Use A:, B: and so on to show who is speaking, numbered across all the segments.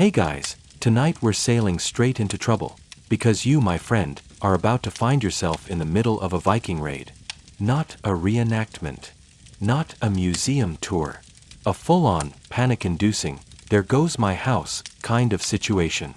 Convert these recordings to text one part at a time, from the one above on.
A: Hey guys, tonight we're sailing straight into trouble, because you, my friend, are about to find yourself in the middle of a Viking raid. Not a reenactment. Not a museum tour. A full-on, panic-inducing, there goes my house kind of situation.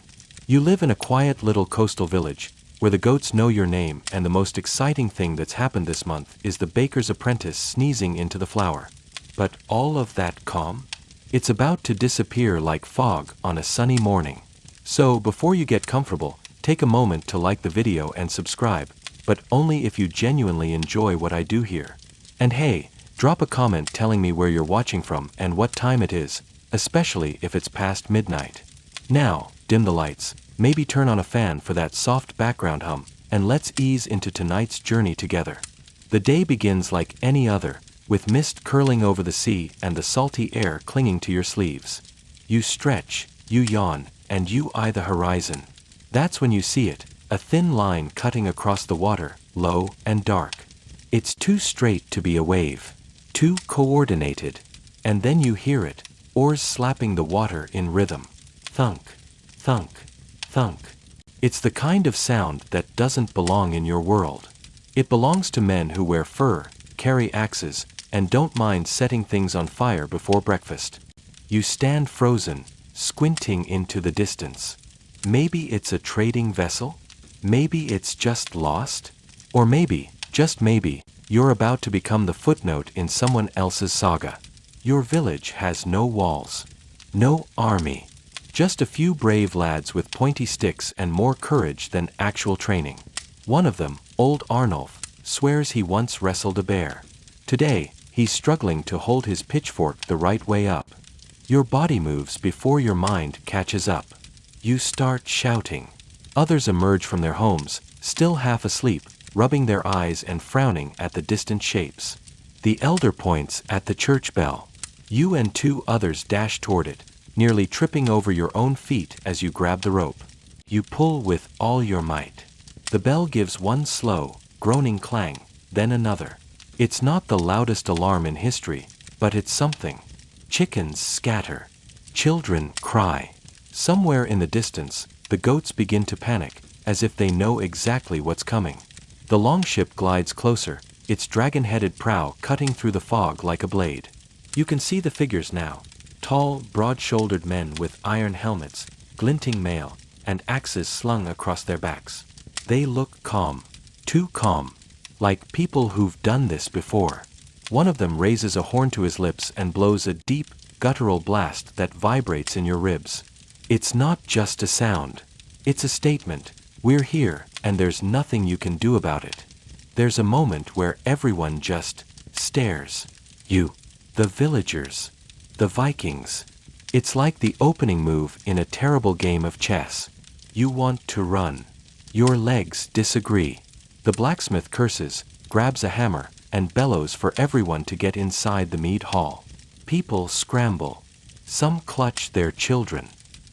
A: You live in a quiet little coastal village, where the goats know your name, and the most exciting thing that's happened this month is the baker's apprentice sneezing into the flour. But all of that calm? It's about to disappear like fog on a sunny morning. So before you get comfortable, take a moment to like the video and subscribe, but only if you genuinely enjoy what I do here. And hey, drop a comment telling me where you're watching from and what time it is, especially if it's past midnight. Now, dim the lights, maybe turn on a fan for that soft background hum, and let's ease into tonight's journey together. The day begins like any other, with mist curling over the sea and the salty air clinging to your sleeves. You stretch, you yawn, and you eye the horizon. That's when you see it, a thin line cutting across the water, low and dark. It's too straight to be a wave, too coordinated. And then you hear it, oars slapping the water in rhythm. Thunk, thunk, thunk. It's the kind of sound that doesn't belong in your world. It belongs to men who wear fur, carry axes, and don't mind setting things on fire before breakfast. You stand frozen, squinting into the distance. Maybe it's a trading vessel? Maybe it's just lost? Or maybe, just maybe, you're about to become the footnote in someone else's saga. Your village has no walls. No army. Just a few brave lads with pointy sticks and more courage than actual training. One of them, old Arnulf, swears he once wrestled a bear. Today, he's struggling to hold his pitchfork the right way up. Your body moves before your mind catches up. You start shouting. Others emerge from their homes, still half asleep, rubbing their eyes and frowning at the distant shapes. The elder points at the church bell. You and two others dash toward it, nearly tripping over your own feet as you grab the rope. You pull with all your might. The bell gives one slow, groaning clang, then another. It's not the loudest alarm in history, but it's something. Chickens scatter. Children cry. Somewhere in the distance, the goats begin to panic, as if they know exactly what's coming. The Longship glides closer, its dragon-headed prow cutting through the fog like a blade. You can see the figures now. Tall, broad-shouldered men with iron helmets, glinting mail, and axes slung across their backs. They look calm. Too calm. Like people who've done this before. One of them raises a horn to his lips and blows a deep, guttural blast that vibrates in your ribs. It's not just a sound. It's a statement. We're here, and there's nothing you can do about it. There's a moment where everyone just stares. You, the villagers, the Vikings. It's like the opening move in a terrible game of chess. You want to run. Your legs disagree. The blacksmith curses, grabs a hammer, and bellows for everyone to get inside the Mead hall. People scramble. Some clutch their children.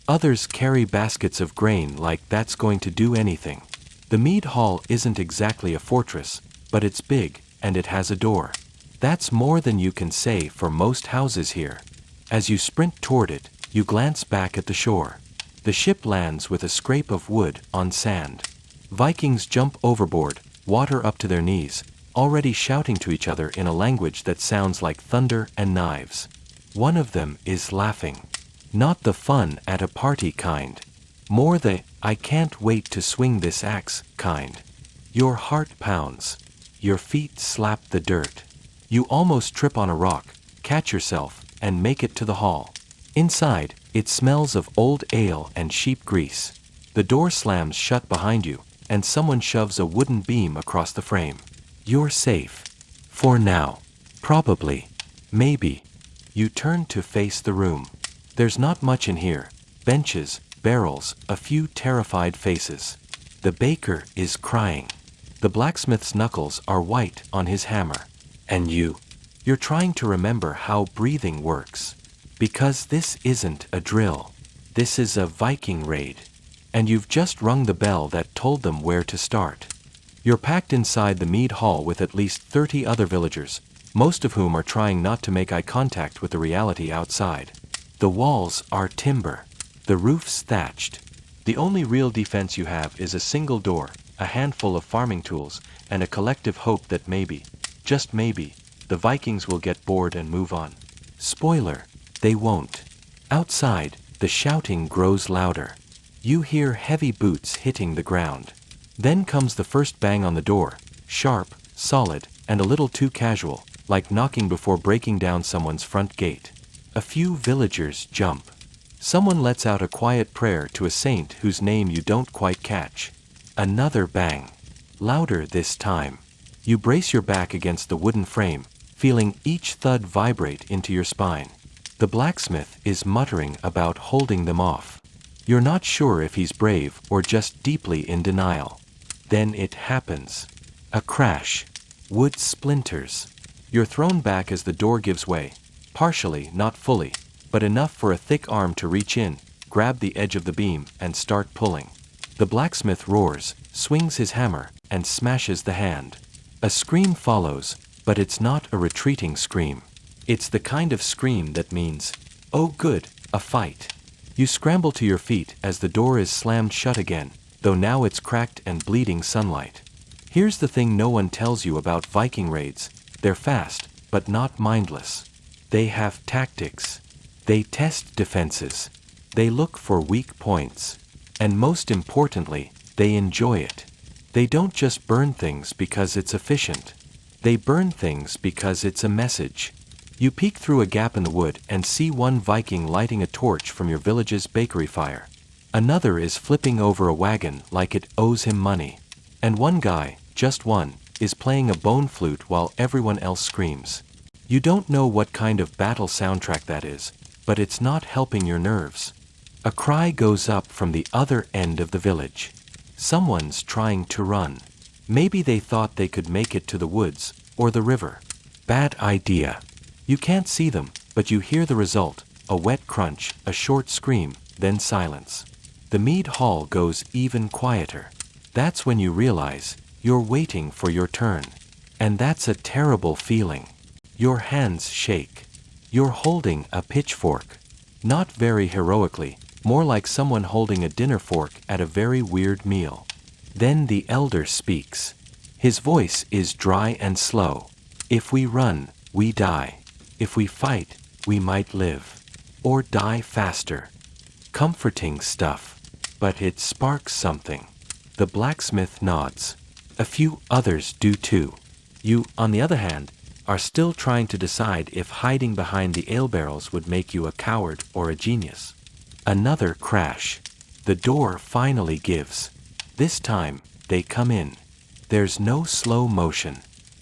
A: Others carry baskets of grain like that's going to do anything. The Mead hall isn't exactly a fortress, but it's big, and it has a door. That's more than you can say for most houses here. As you sprint toward it, you glance back at the shore. The ship lands with a scrape of wood on sand. Vikings jump overboard, water up to their knees, already shouting to each other in a language that sounds like thunder and knives. One of them is laughing. Not the fun at a party kind. More the, I can't wait to swing this axe kind. Your heart pounds. Your feet slap the dirt. You almost trip on a rock, catch yourself, and make it to the hall. Inside, it smells of old ale and sheep grease. The door slams shut behind you, and someone shoves a wooden beam across the frame. You're safe. For now. Probably. Maybe. You turn to face the room. There's not much in here. Benches, barrels, a few terrified faces. The baker is crying. The blacksmith's knuckles are white on his hammer. And you're trying to remember how breathing works. Because this isn't a drill. This is a Viking raid. And you've just rung the bell that told them where to start. You're packed inside the Mead hall with at least 30 other villagers, most of whom are trying not to make eye contact with the reality outside. The walls are timber. The roof's thatched. The only real defense you have is a single door, a handful of farming tools, and a collective hope that maybe, just maybe, the Vikings will get bored and move on. Spoiler, they won't. Outside, the shouting grows louder. You hear heavy boots hitting the ground. Then comes the first bang on the door, sharp, solid, and a little too casual, like knocking before breaking down someone's front gate. A few villagers jump. Someone lets out a quiet prayer to a saint whose name you don't quite catch. Another bang. Louder this time. You brace your back against the wooden frame, feeling each thud vibrate into your spine. The blacksmith is muttering about holding them off. You're not sure if he's brave or just deeply in denial. Then it happens. A crash. Wood splinters. You're thrown back as the door gives way. Partially, not fully, but enough for a thick arm to reach in, grab the edge of the beam, and start pulling. The blacksmith roars, swings his hammer, and smashes the hand. A scream follows, but it's not a retreating scream. It's the kind of scream that means, oh good, a fight. You scramble to your feet as the door is slammed shut again, though now it's cracked and bleeding sunlight. Here's the thing no one tells you about Viking raids. They're fast, but not mindless. They have tactics. They test defenses. They look for weak points. And most importantly, they enjoy it. They don't just burn things because it's efficient. They burn things because it's a message. You peek through a gap in the wood and see one Viking lighting a torch from your village's bakery fire. Another is flipping over a wagon like it owes him money. And one guy, just one, is playing a bone flute while everyone else screams. You don't know what kind of battle soundtrack that is, but it's not helping your nerves. A cry goes up from the other end of the village. Someone's trying to run. Maybe they thought they could make it to the woods or the river. Bad idea. You can't see them, but you hear the result, a wet crunch, a short scream, then silence. The Mead hall goes even quieter. That's when you realize you're waiting for your turn. And that's a terrible feeling. Your hands shake. You're holding a pitchfork. Not very heroically, more like someone holding a dinner fork at a very weird meal. Then the elder speaks. His voice is dry and slow. If we run, we die. If we fight, we might live. Or die faster. Comforting stuff. But it sparks something. The blacksmith nods. A few others do too. You, on the other hand, are still trying to decide if hiding behind the ale barrels would make you a coward or a genius. Another crash. The door finally gives. This time, they come in. There's no slow motion.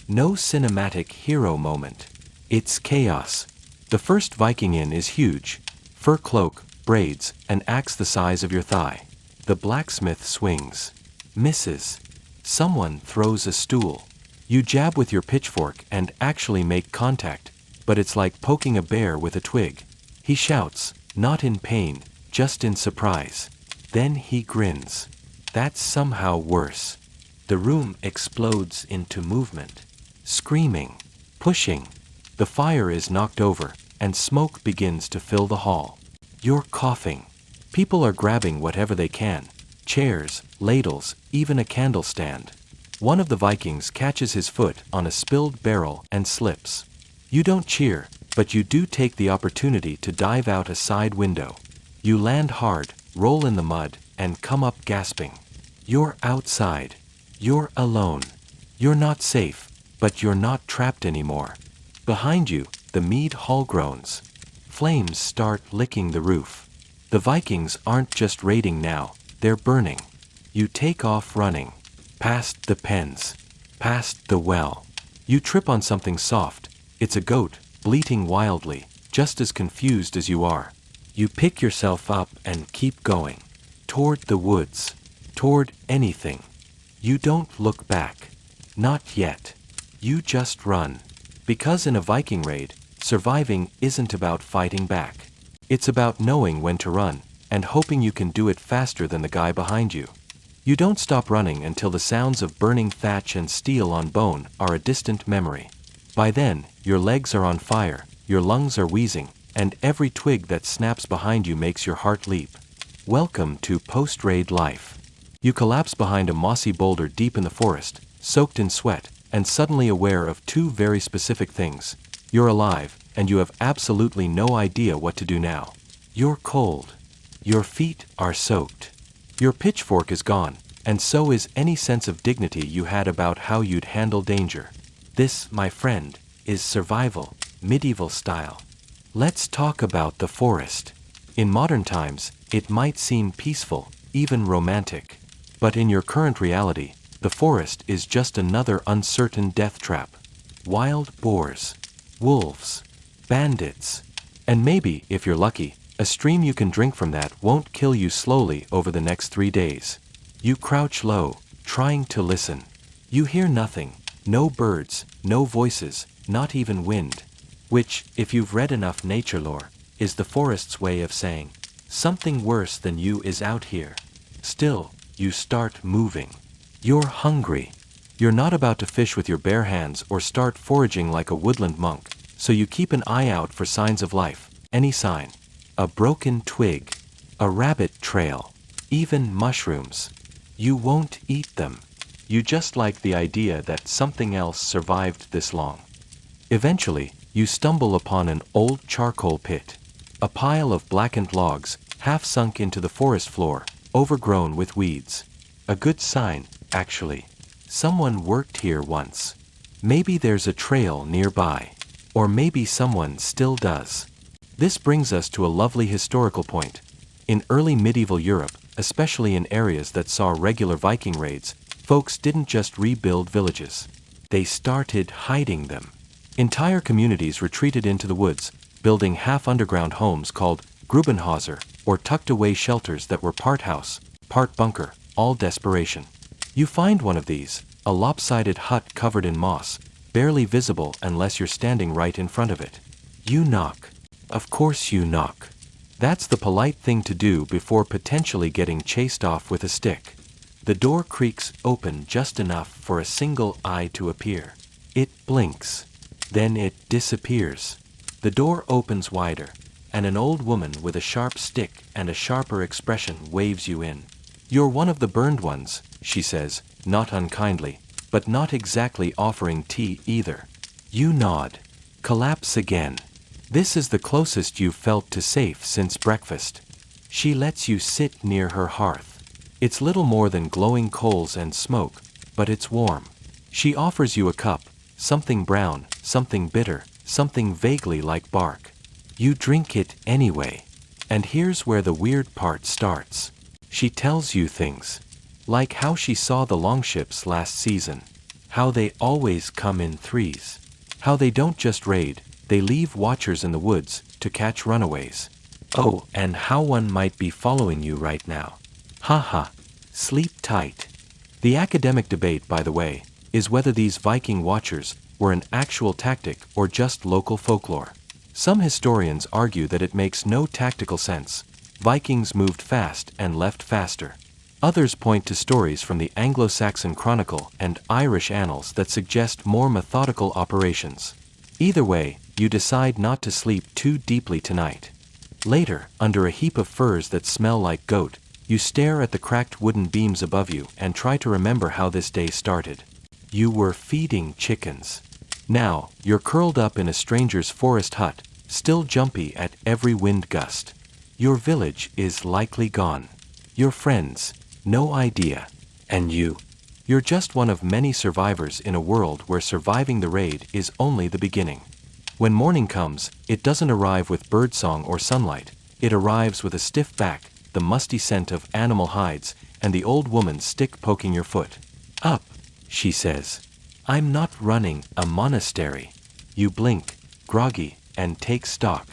A: No cinematic hero moment. It's chaos. The first Viking in is huge. Fur cloak, braids, an axe the size of your thigh. The blacksmith swings. Misses. Someone throws a stool. You jab with your pitchfork and actually make contact, but it's like poking a bear with a twig. He shouts, not in pain, just in surprise. Then he grins. That's somehow worse. The room explodes into movement. Screaming. Pushing. The fire is knocked over, and smoke begins to fill the hall. You're coughing. People are grabbing whatever they can. Chairs, ladles, even a candle stand. One of the Vikings catches his foot on a spilled barrel and slips. You don't cheer, but you do take the opportunity to dive out a side window. You land hard, roll in the mud, and come up gasping. You're outside. You're alone. You're not safe, but you're not trapped anymore. Behind you, the Mead hall groans. Flames start licking the roof. The Vikings aren't just raiding now, they're burning. You take off running. Past the pens. Past the well. You trip on something soft. It's a goat, bleating wildly, just as confused as you are. You pick yourself up and keep going. Toward the woods. Toward anything. You don't look back. Not yet. You just run. Because in a Viking raid, surviving isn't about fighting back. It's about knowing when to run, and hoping you can do it faster than the guy behind you. You don't stop running until the sounds of burning thatch and steel on bone are a distant memory. By then, your legs are on fire, your lungs are wheezing, and every twig that snaps behind you makes your heart leap. Welcome to post-raid life. You collapse behind a mossy boulder deep in the forest, soaked in sweat, and suddenly aware of two very specific things. You're alive, and you have absolutely no idea what to do now. You're cold. Your feet are soaked. Your pitchfork is gone, and so is any sense of dignity you had about how you'd handle danger. This, my friend, is survival, medieval style. Let's talk about the forest. In modern times, it might seem peaceful, even romantic. But in your current reality, the forest is just another uncertain death trap. Wild boars, wolves, bandits, and maybe, if you're lucky, a stream you can drink from that won't kill you slowly over the next 3 days. You crouch low, trying to listen. You hear nothing, no birds, no voices, not even wind. Which, if you've read enough nature lore, is the forest's way of saying, something worse than you is out here. Still, you start moving. You're hungry. You're not about to fish with your bare hands or start foraging like a woodland monk, so you keep an eye out for signs of life, any sign. A broken twig, a rabbit trail, even mushrooms. You won't eat them. You just like the idea that something else survived this long. Eventually, you stumble upon an old charcoal pit. A pile of blackened logs, half sunk into the forest floor, overgrown with weeds. A good sign, actually. Someone worked here once. Maybe there's a trail nearby. Or maybe someone still does. This brings us to a lovely historical point. In early medieval Europe, especially in areas that saw regular Viking raids, folks didn't just rebuild villages. They started hiding them. Entire communities retreated into the woods, building half-underground homes called Grubenhäuser, or tucked-away shelters that were part house, part bunker, all desperation. You find one of these, a lopsided hut covered in moss, barely visible unless you're standing right in front of it. You knock. Of course you knock. That's the polite thing to do before potentially getting chased off with a stick. The door creaks open just enough for a single eye to appear. It blinks. Then it disappears. The door opens wider, and an old woman with a sharp stick and a sharper expression waves you in. You're one of the burned ones, she says, not unkindly, but not exactly offering tea either. You nod. Collapse again. This is the closest you've felt to safe since breakfast. She lets you sit near her hearth. It's little more than glowing coals and smoke, but it's warm. She offers you a cup, something brown, something bitter, something vaguely like bark. You drink it anyway. And here's where the weird part starts. She tells you things. Like how she saw the longships last season. How they always come in threes. How they don't just raid, they leave watchers in the woods to catch runaways. Oh, and how one might be following you right now. Haha. Sleep tight. The academic debate, by the way, is whether these Viking watchers were an actual tactic or just local folklore. Some historians argue that it makes no tactical sense. Vikings moved fast and left faster. Others point to stories from the Anglo-Saxon Chronicle and Irish annals that suggest more methodical operations. Either way, you decide not to sleep too deeply tonight. Later, under a heap of furs that smell like goat, you stare at the cracked wooden beams above you and try to remember how this day started. You were feeding chickens. Now, you're curled up in a stranger's forest hut, still jumpy at every wind gust. Your village is likely gone. Your friends, no idea. And you're just one of many survivors in a world where surviving the raid is only the beginning. When morning comes, it doesn't arrive with birdsong or sunlight. It arrives with a stiff back, the musty scent of animal hides, and the old woman's stick poking your foot. Up, she says. I'm not running a monastery. You blink, groggy, and take stock.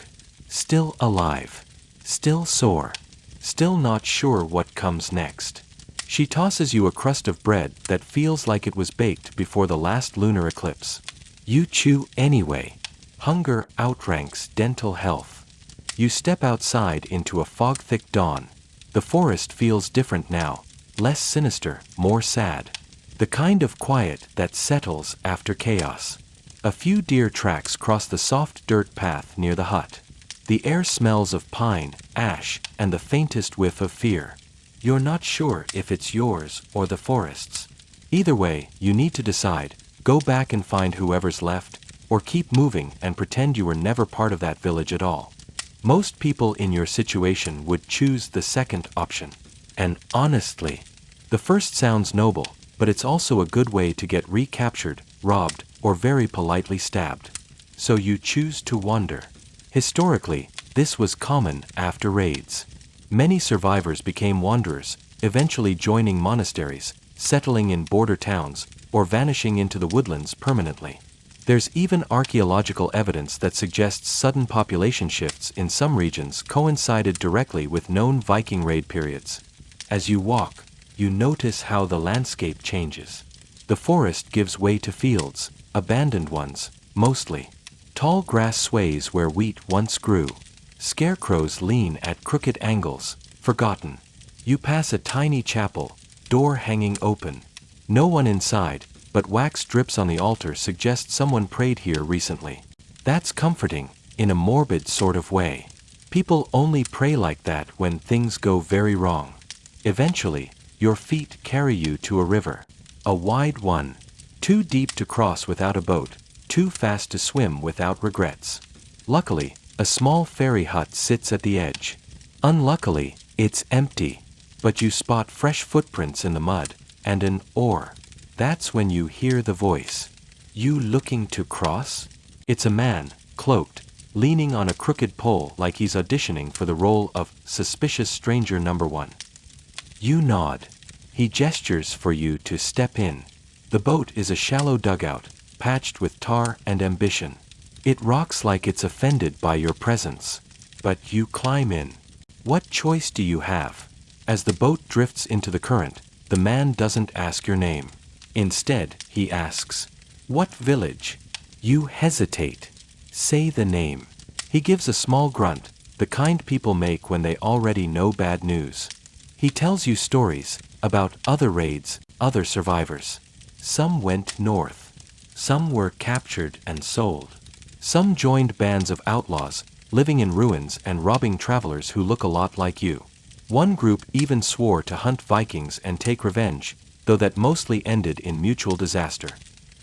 A: Still alive. Still sore. Still not sure what comes next. She tosses you a crust of bread that feels like it was baked before the last lunar eclipse. You chew anyway. Hunger outranks dental health. You step outside into a fog-thick dawn. The forest feels different now, less sinister, more sad. The kind of quiet that settles after chaos. A few deer tracks cross the soft dirt path near the hut. The air smells of pine, ash, and the faintest whiff of fear. You're not sure if it's yours or the forest's. Either way, you need to decide: go back and find whoever's left, or keep moving and pretend you were never part of that village at all. Most people in your situation would choose the second option. And honestly, the first sounds noble, but it's also a good way to get recaptured, robbed, or very politely stabbed. So you choose to wander. Historically, this was common after raids. Many survivors became wanderers, eventually joining monasteries, settling in border towns, or vanishing into the woodlands permanently. There's even archaeological evidence that suggests sudden population shifts in some regions coincided directly with known Viking raid periods. As you walk, you notice how the landscape changes. The forest gives way to fields, abandoned ones, mostly. Tall grass sways where wheat once grew. Scarecrows lean at crooked angles, forgotten. You pass a tiny chapel, door hanging open. No one inside, but wax drips on the altar suggests someone prayed here recently. That's comforting, in a morbid sort of way. People only pray like that when things go very wrong. Eventually, your feet carry you to a river. A wide one. Too deep to cross without a boat, too fast to swim without regrets. Luckily, a small ferry hut sits at the edge. Unluckily, it's empty. But you spot fresh footprints in the mud, and an oar. That's when you hear the voice. You looking to cross? It's a man, cloaked, leaning on a crooked pole like he's auditioning for the role of suspicious stranger number one. You nod. He gestures for you to step in. The boat is a shallow dugout, patched with tar and ambition. It rocks like it's offended by your presence. But you climb in. What choice do you have? As the boat drifts into the current, the man doesn't ask your name. Instead, he asks, "What village?" You hesitate. Say the name. He gives a small grunt, the kind people make when they already know bad news. He tells you stories about other raids, other survivors. Some went north. Some were captured and sold. Some joined bands of outlaws, living in ruins and robbing travelers who look a lot like you. One group even swore to hunt Vikings and take revenge, though that mostly ended in mutual disaster.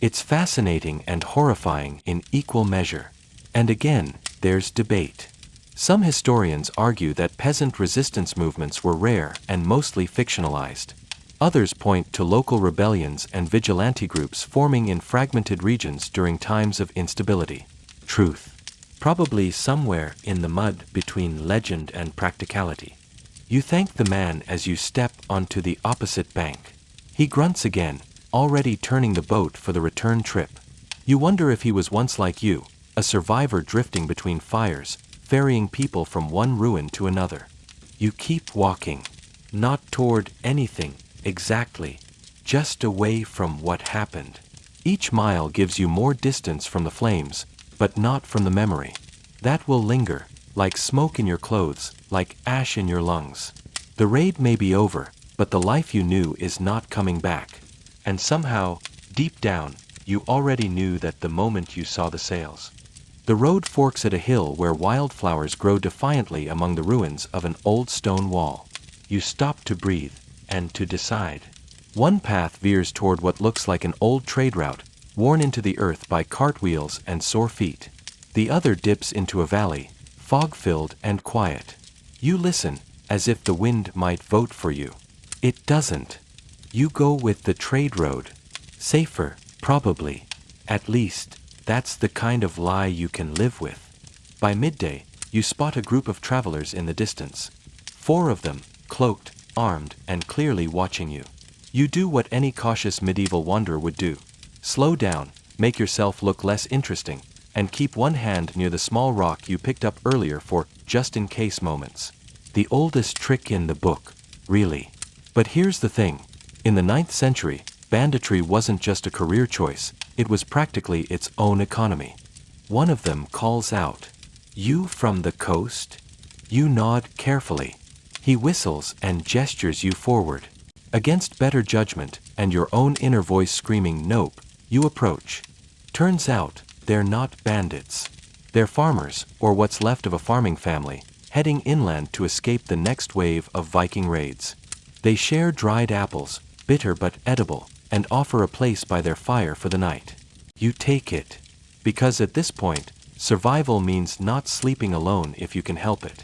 A: It's fascinating and horrifying in equal measure. And again, there's debate. Some historians argue that peasant resistance movements were rare and mostly fictionalized. Others point to local rebellions and vigilante groups forming in fragmented regions during times of instability. Truth. Probably somewhere in the mud between legend and practicality. You thank the man as you step onto the opposite bank. He grunts again, already turning the boat for the return trip. You wonder if he was once like you, a survivor drifting between fires, ferrying people from one ruin to another. You keep walking. Not toward anything, exactly. Just away from what happened. Each mile gives you more distance from the flames, but not from the memory. That will linger, like smoke in your clothes, like ash in your lungs. The raid may be over, but the life you knew is not coming back. And somehow, deep down, you already knew that the moment you saw the sails. The road forks at a hill where wildflowers grow defiantly among the ruins of an old stone wall. You stop to breathe, and to decide. One path veers toward what looks like an old trade route, worn into the earth by cartwheels and sore feet. The other dips into a valley, fog-filled and quiet. You listen, as if the wind might vote for you. It doesn't. You go with the trade road. Safer, probably. At least, that's the kind of lie you can live with. By midday, you spot a group of travelers in the distance. 4 of them, cloaked, armed, and clearly watching you. You do what any cautious medieval wanderer would do. Slow down, make yourself look less interesting, and keep one hand near the small rock you picked up earlier for just-in-case moments. The oldest trick in the book, really. But here's the thing. In the 9th century, banditry wasn't just a career choice, it was practically its own economy. One of them calls out, "You from the coast?" You nod carefully. He whistles and gestures you forward. Against better judgment, and your own inner voice screaming nope, you approach. Turns out, they're not bandits. They're farmers, or what's left of a farming family, heading inland to escape the next wave of Viking raids. They share dried apples, bitter but edible, and offer a place by their fire for the night. You take it. Because at this point, survival means not sleeping alone if you can help it.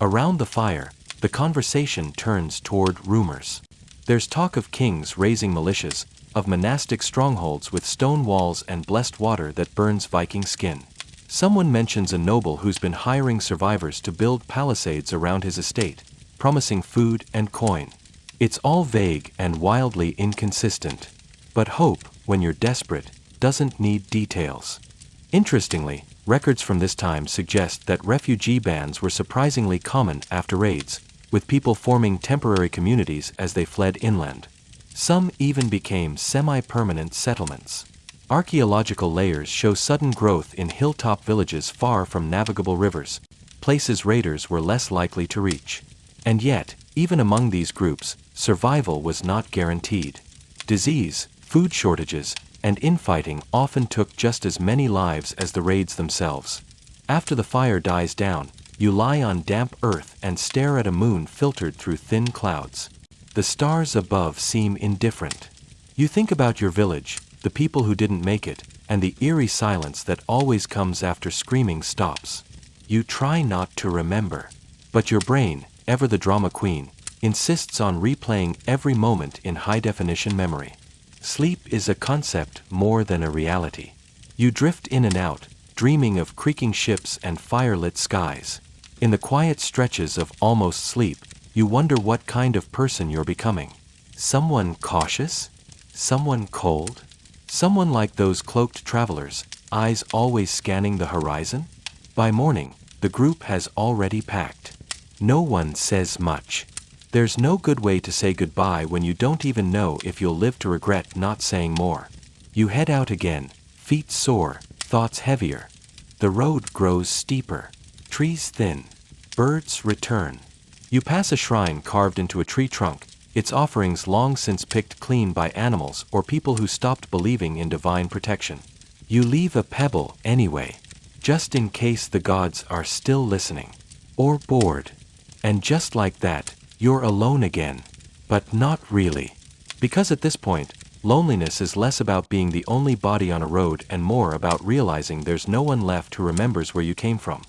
A: Around the fire, the conversation turns toward rumors. There's talk of kings raising militias, of monastic strongholds with stone walls and blessed water that burns Viking skin. Someone mentions a noble who's been hiring survivors to build palisades around his estate, promising food and coin. It's all vague and wildly inconsistent. But hope, when you're desperate, doesn't need details. Interestingly, records from this time suggest that refugee bands were surprisingly common after raids, with people forming temporary communities as they fled inland. Some even became semi-permanent settlements. Archaeological layers show sudden growth in hilltop villages far from navigable rivers, places raiders were less likely to reach. And yet, even among these groups, survival was not guaranteed. Disease, food shortages, and infighting often took just as many lives as the raids themselves. After the fire dies down, you lie on damp earth and stare at a moon filtered through thin clouds. The stars above seem indifferent. You think about your village, the people who didn't make it, and the eerie silence that always comes after screaming stops. You try not to remember. But your brain, ever the drama queen, insists on replaying every moment in high-definition memory. Sleep is a concept more than a reality. You drift in and out, dreaming of creaking ships and fire-lit skies. In the quiet stretches of almost sleep, you wonder what kind of person you're becoming. Someone cautious? Someone cold? Someone like those cloaked travelers, eyes always scanning the horizon? By morning, the group has already packed. No one says much. There's no good way to say goodbye when you don't even know if you'll live to regret not saying more. You head out again, feet sore, thoughts heavier. The road grows steeper, trees thin, birds return. You pass a shrine carved into a tree trunk, its offerings long since picked clean by animals or people who stopped believing in divine protection. You leave a pebble anyway, just in case the gods are still listening. Or bored. And just like that, you're alone again. But not really. Because at this point, loneliness is less about being the only body on a road and more about realizing there's no one left who remembers where you came from.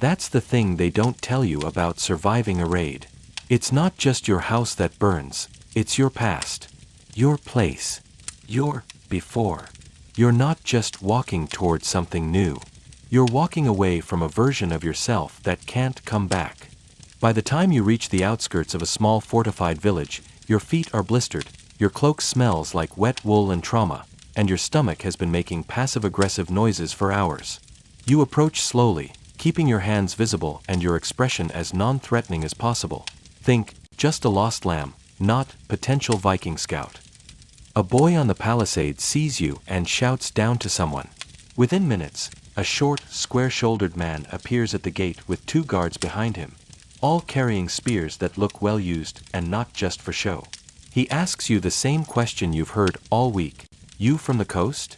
A: That's the thing they don't tell you about surviving a raid. It's not just your house that burns, it's your past. Your place. Your before. You're not just walking towards something new. You're walking away from a version of yourself that can't come back. By the time you reach the outskirts of a small fortified village, your feet are blistered, your cloak smells like wet wool and trauma, and your stomach has been making passive-aggressive noises for hours. You approach slowly, keeping your hands visible and your expression as non-threatening as possible. Think, just a lost lamb, not potential Viking scout. A boy on the palisade sees you and shouts down to someone. Within minutes, a short, square-shouldered man appears at the gate with 2 guards behind him, all carrying spears that look well used and not just for show. He asks you the same question you've heard all week. You from the coast?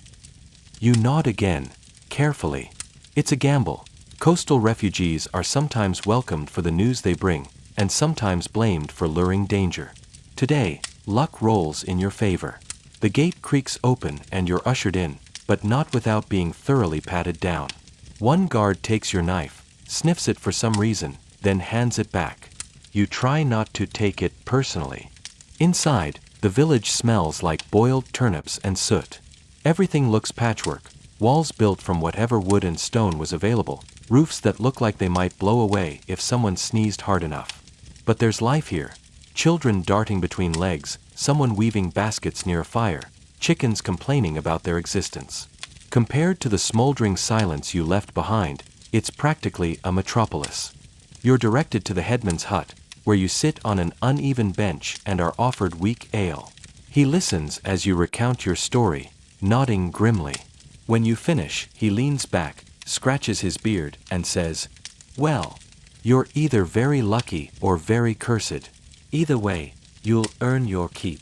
A: You nod again, carefully. It's a gamble. Coastal refugees are sometimes welcomed for the news they bring, and sometimes blamed for luring danger. Today, luck rolls in your favor. The gate creaks open and you're ushered in, but not without being thoroughly patted down. One guard takes your knife, sniffs it for some reason, then hands it back. You try not to take it personally. Inside, the village smells like boiled turnips and soot. Everything looks patchwork, walls built from whatever wood and stone was available, roofs that look like they might blow away if someone sneezed hard enough. But there's life here. Children darting between legs, someone weaving baskets near a fire, chickens complaining about their existence. Compared to the smoldering silence you left behind, it's practically a metropolis. You're directed to the headman's hut, where you sit on an uneven bench and are offered weak ale. He listens as you recount your story, nodding grimly. When you finish, he leans back, scratches his beard, and says, "Well, you're either very lucky or very cursed. Either way, you'll earn your keep."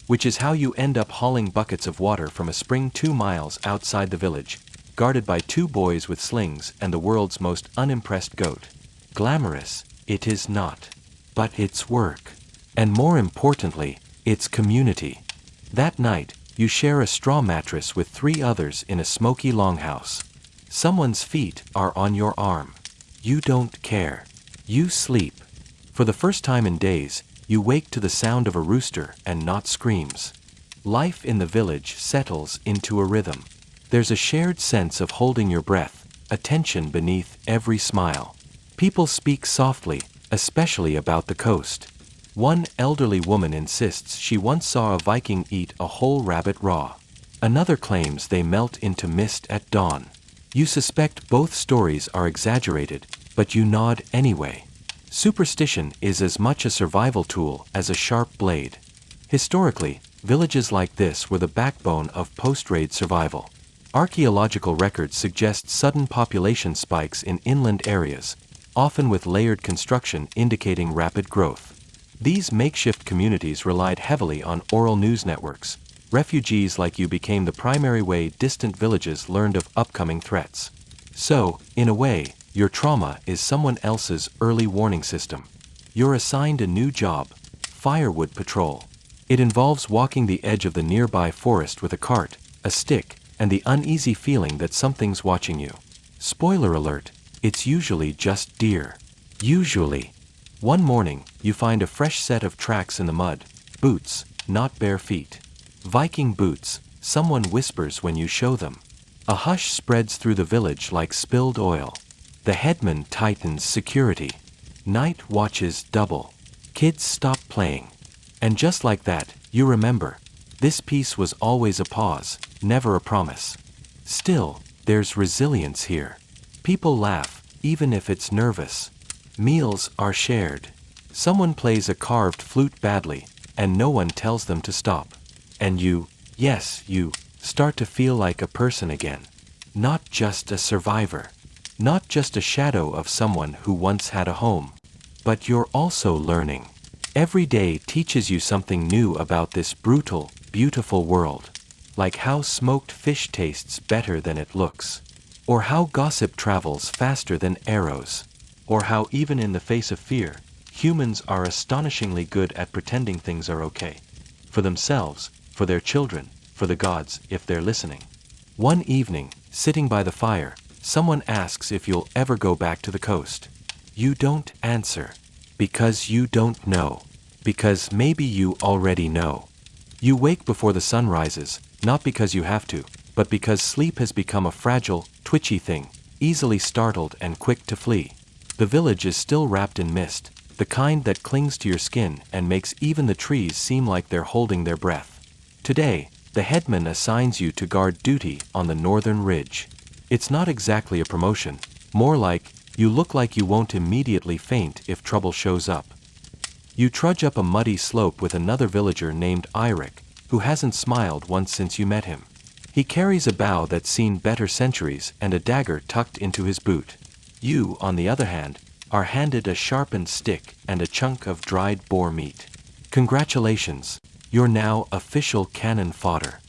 A: Which is how you end up hauling buckets of water from a spring 2 miles outside the village, guarded by 2 boys with slings and the world's most unimpressed goat. Glamorous, it is not. But it's work. And more importantly, it's community. That night, you share a straw mattress with 3 others in a smoky longhouse. Someone's feet are on your arm. You don't care. You sleep. For the first time in days, you wake to the sound of a rooster and not screams. Life in the village settles into a rhythm. There's a shared sense of holding your breath, a tension beneath every smile. People speak softly, especially about the coast. One elderly woman insists she once saw a Viking eat a whole rabbit raw. Another claims they melt into mist at dawn. You suspect both stories are exaggerated, but you nod anyway. Superstition is as much a survival tool as a sharp blade. Historically, villages like this were the backbone of post-raid survival. Archaeological records suggest sudden population spikes in inland areas, often with layered construction indicating rapid growth. These makeshift communities relied heavily on oral news networks. Refugees like you became the primary way distant villages learned of upcoming threats. So, in a way, your trauma is someone else's early warning system. You're assigned a new job, firewood patrol. It involves walking the edge of the nearby forest with a cart, a stick, and the uneasy feeling that something's watching you. Spoiler alert, it's usually just deer. Usually. One morning, you find a fresh set of tracks in the mud. Boots, not bare feet. Viking boots, someone whispers when you show them. A hush spreads through the village like spilled oil. The headman tightens security. Night watches double. Kids stop playing. And just like that, you remember. This piece was always a pause, never a promise. Still, there's resilience here. People laugh, even if it's nervous. Meals are shared. Someone plays a carved flute badly, and no one tells them to stop. And you, yes, you, start to feel like a person again. Not just a survivor. Not just a shadow of someone who once had a home. But you're also learning. Every day teaches you something new about this brutal, beautiful world. Like how smoked fish tastes better than it looks. Or how gossip travels faster than arrows. Or how even in the face of fear, humans are astonishingly good at pretending things are okay. For themselves, for their children, for the gods, if they're listening. One evening, sitting by the fire, someone asks if you'll ever go back to the coast. You don't answer. Because you don't know. Because maybe you already know. You wake before the sun rises, not because you have to, but because sleep has become a fragile, twitchy thing, easily startled and quick to flee. The village is still wrapped in mist, the kind that clings to your skin and makes even the trees seem like they're holding their breath. Today, the headman assigns you to guard duty on the northern ridge. It's not exactly a promotion, more like, you look like you won't immediately faint if trouble shows up. You trudge up a muddy slope with another villager named Eirik, who hasn't smiled once since you met him. He carries a bow that's seen better centuries and a dagger tucked into his boot. You, on the other hand, are handed a sharpened stick and a chunk of dried boar meat. Congratulations, you're now official cannon fodder.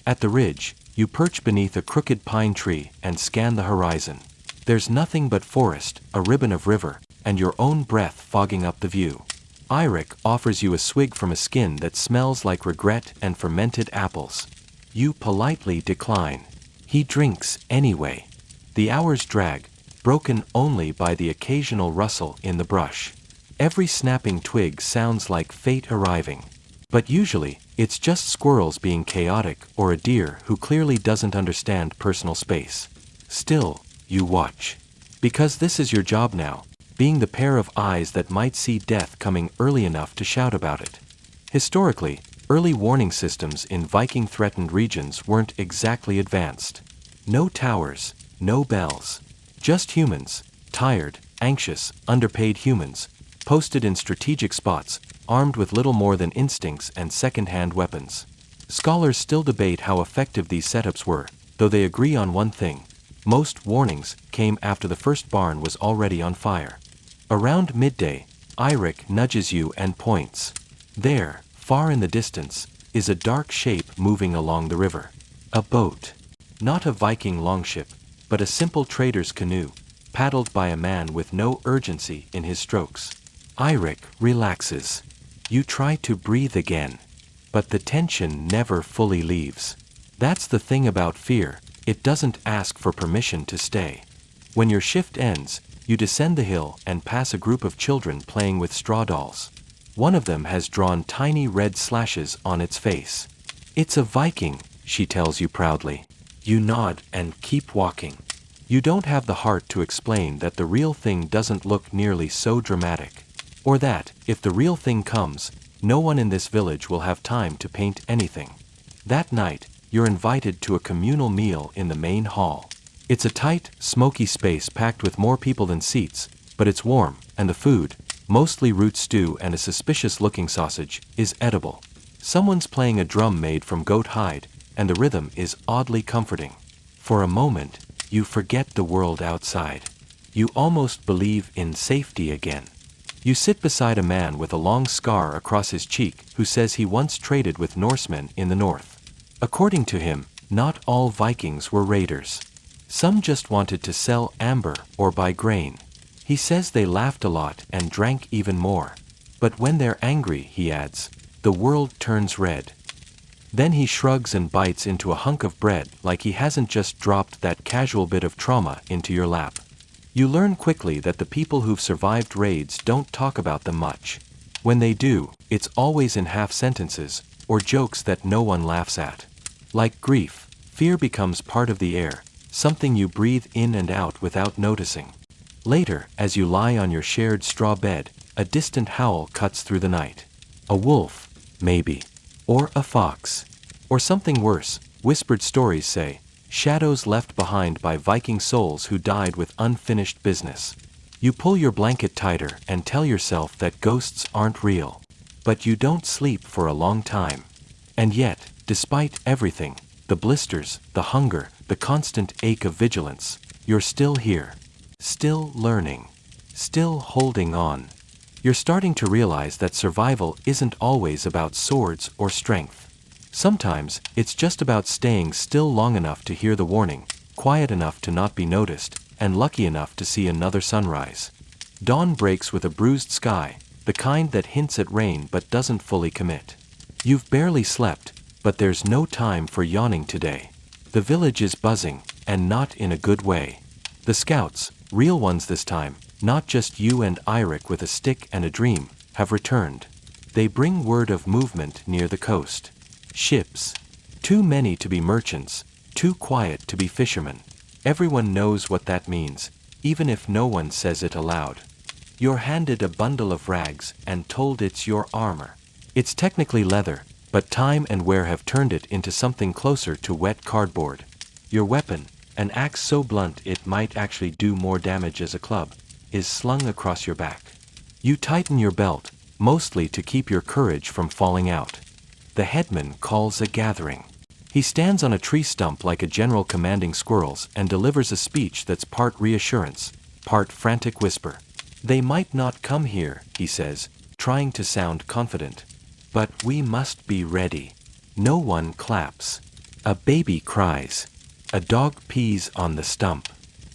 A: At the ridge, you perch beneath a crooked pine tree and scan the horizon. There's nothing but forest, a ribbon of river, and your own breath fogging up the view. Eirik offers you a swig from a skin that smells like regret and fermented apples. You politely decline. He drinks anyway. The hours drag, broken only by the occasional rustle in the brush. Every snapping twig sounds like fate arriving. But usually, it's just squirrels being chaotic or a deer who clearly doesn't understand personal space. Still, you watch. Because this is your job now, being the pair of eyes that might see death coming early enough to shout about it. Historically, early warning systems in Viking-threatened regions weren't exactly advanced. No towers, no bells. Just humans, tired, anxious, underpaid humans, posted in strategic spots, armed with little more than instincts and second-hand weapons. Scholars still debate how effective these setups were, though they agree on one thing. Most warnings came after the first barn was already on fire. Around midday, Eirik nudges you and points. There, far in the distance, is a dark shape moving along the river. A boat. Not a Viking longship, but a simple trader's canoe, paddled by a man with no urgency in his strokes. Eirik relaxes. You try to breathe again, but the tension never fully leaves. That's the thing about fear, it doesn't ask for permission to stay. When your shift ends, you descend the hill and pass a group of children playing with straw dolls. One of them has drawn tiny red slashes on its face. It's a Viking, she tells you proudly. You nod and keep walking. You don't have the heart to explain that the real thing doesn't look nearly so dramatic. Or that, if the real thing comes, no one in this village will have time to paint anything. That night, you're invited to a communal meal in the main hall. It's a tight, smoky space packed with more people than seats, but it's warm, and the food, mostly root stew and a suspicious-looking sausage, is edible. Someone's playing a drum made from goat hide, and the rhythm is oddly comforting. For a moment, you forget the world outside. You almost believe in safety again. You sit beside a man with a long scar across his cheek who says he once traded with Norsemen in the north. According to him, not all Vikings were raiders. Some just wanted to sell amber or buy grain. He says they laughed a lot and drank even more. But when they're angry, he adds, the world turns red. Then he shrugs and bites into a hunk of bread like he hasn't just dropped that casual bit of trauma into your lap. You learn quickly that the people who've survived raids don't talk about them much. When they do, it's always in half sentences, or jokes that no one laughs at. Like grief, fear becomes part of the air, something you breathe in and out without noticing. Later, as you lie on your shared straw bed, a distant howl cuts through the night. A wolf, maybe. Or a fox. Or something worse, whispered stories say, shadows left behind by Viking souls who died with unfinished business. You pull your blanket tighter and tell yourself that ghosts aren't real. But you don't sleep for a long time. And yet, despite everything, the blisters, the hunger, the constant ache of vigilance, you're still here. Still learning. Still holding on. You're starting to realize that survival isn't always about swords or strength. Sometimes, it's just about staying still long enough to hear the warning, quiet enough to not be noticed, and lucky enough to see another sunrise. Dawn breaks with a bruised sky, the kind that hints at rain but doesn't fully commit. You've barely slept, but there's no time for yawning today. The village is buzzing, and not in a good way. The scouts, real ones this time, not just you and Eirik with a stick and a dream, have returned. They bring word of movement near the coast. Ships. Too many to be merchants, too quiet to be fishermen. Everyone knows what that means, even if no one says it aloud. You're handed a bundle of rags and told it's your armor. It's technically leather, but time and wear have turned it into something closer to wet cardboard. Your weapon, an axe so blunt it might actually do more damage as a club, is slung across your back. You tighten your belt, mostly to keep your courage from falling out. The headman calls a gathering. He stands on a tree stump like a general commanding squirrels and delivers a speech that's part reassurance, part frantic whisper. They might not come here, he says, trying to sound confident. But we must be ready. No one claps. A baby cries. A dog pees on the stump.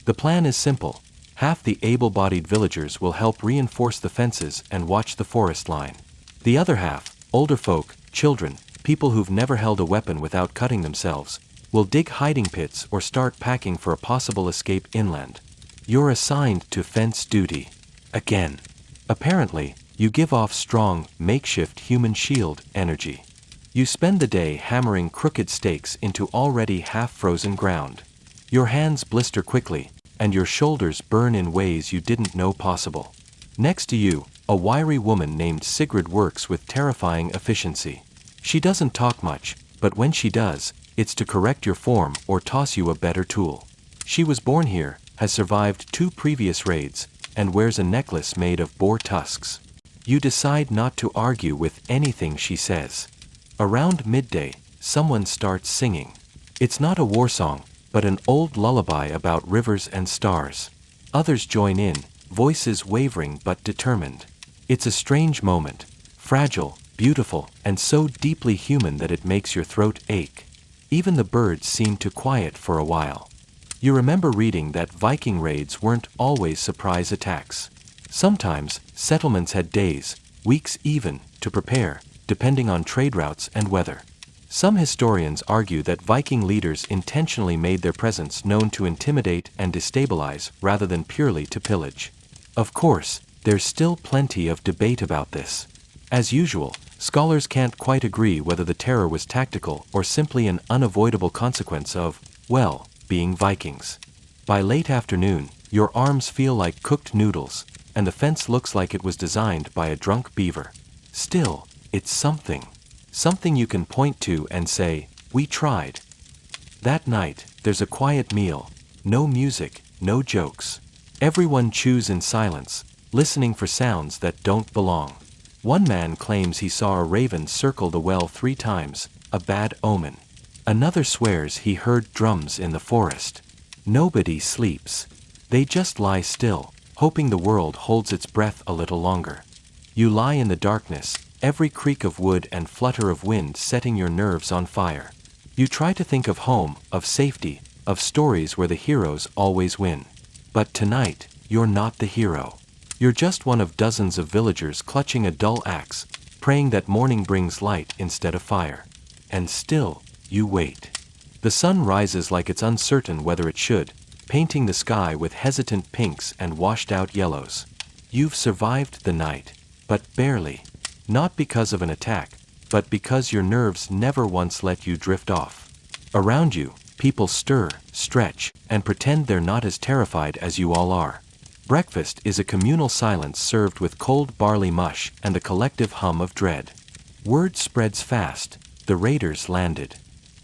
A: The plan is simple. Half the able-bodied villagers will help reinforce the fences and watch the forest line. The other half, older folk, children, people who've never held a weapon without cutting themselves, will dig hiding pits or start packing for a possible escape inland. You're assigned to fence duty. Again. Apparently, you give off strong, makeshift human shield energy. You spend the day hammering crooked stakes into already half-frozen ground. Your hands blister quickly, and your shoulders burn in ways you didn't know possible. Next to you, a wiry woman named Sigrid works with terrifying efficiency. She doesn't talk much, but when she does, it's to correct your form or toss you a better tool. She was born here, has survived 2 previous raids, and wears a necklace made of boar tusks. You decide not to argue with anything she says. Around midday, someone starts singing. It's not a war song, but an old lullaby about rivers and stars. Others join in, voices wavering but determined. It's a strange moment, fragile, beautiful, and so deeply human that it makes your throat ache. Even the birds seem to quiet for a while. You remember reading that Viking raids weren't always surprise attacks. Sometimes, settlements had days, weeks even, to prepare, depending on trade routes and weather. Some historians argue that Viking leaders intentionally made their presence known to intimidate and destabilize rather than purely to pillage. Of course, there's still plenty of debate about this. As usual, scholars can't quite agree whether the terror was tactical or simply an unavoidable consequence of, well, being Vikings. By late afternoon, your arms feel like cooked noodles, and the fence looks like it was designed by a drunk beaver. Still, it's something. Something you can point to and say, we tried. That night, there's a quiet meal. No music, no jokes. Everyone chews in silence, listening for sounds that don't belong. One man claims he saw a raven circle the well 3 times, a bad omen. Another swears he heard drums in the forest. Nobody sleeps. They just lie still, hoping the world holds its breath a little longer. You lie in the darkness, every creak of wood and flutter of wind setting your nerves on fire. You try to think of home, of safety, of stories where the heroes always win. But tonight, you're not the hero. You're just one of dozens of villagers clutching a dull axe, praying that morning brings light instead of fire. And still, you wait. The sun rises like it's uncertain whether it should, painting the sky with hesitant pinks and washed-out yellows. You've survived the night, but barely. Not because of an attack, but because your nerves never once let you drift off. Around you, people stir, stretch, and pretend they're not as terrified as you all are. Breakfast is a communal silence served with cold barley mush and the collective hum of dread. Word spreads fast. The raiders landed.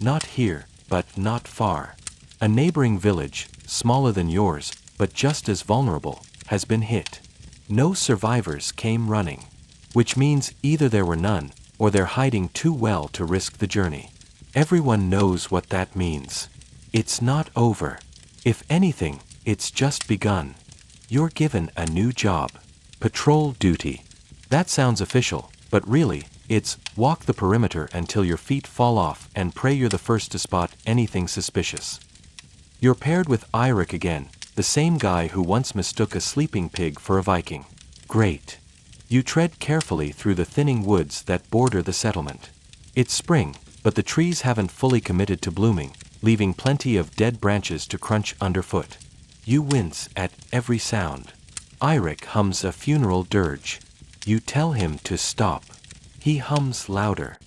A: Not here, but not far. A neighboring village, smaller than yours, but just as vulnerable, has been hit. No survivors came running. Which means either there were none, or they're hiding too well to risk the journey. Everyone knows what that means. It's not over. If anything, it's just begun. You're given a new job. Patrol duty. That sounds official, but really, it's walk the perimeter until your feet fall off and pray you're the first to spot anything suspicious. You're paired with Eirik again, the same guy who once mistook a sleeping pig for a Viking. Great. You tread carefully through the thinning woods that border the settlement. It's spring, but the trees haven't fully committed to blooming, leaving plenty of dead branches to crunch underfoot. You wince at every sound. Eirik hums a funeral dirge. You tell him to stop. He hums louder.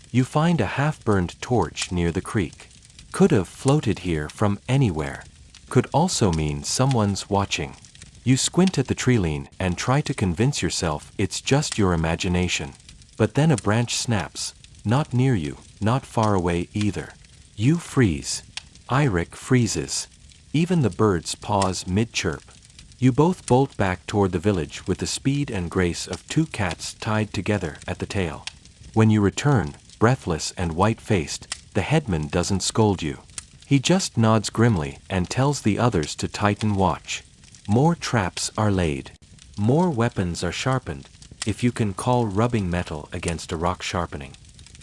A: You find a half-burned torch near the creek. Could have floated here from anywhere. Could also mean someone's watching. You squint at the tree-line and try to convince yourself it's just your imagination. But then a branch snaps. Not near you, not far away either. You freeze. Eirik freezes. Even the birds pause mid-chirp. You both bolt back toward the village with the speed and grace of 2 cats tied together at the tail. When you return, breathless and white-faced, the headman doesn't scold you. He just nods grimly and tells the others to tighten watch. More traps are laid. More weapons are sharpened, if you can call rubbing metal against a rock sharpening.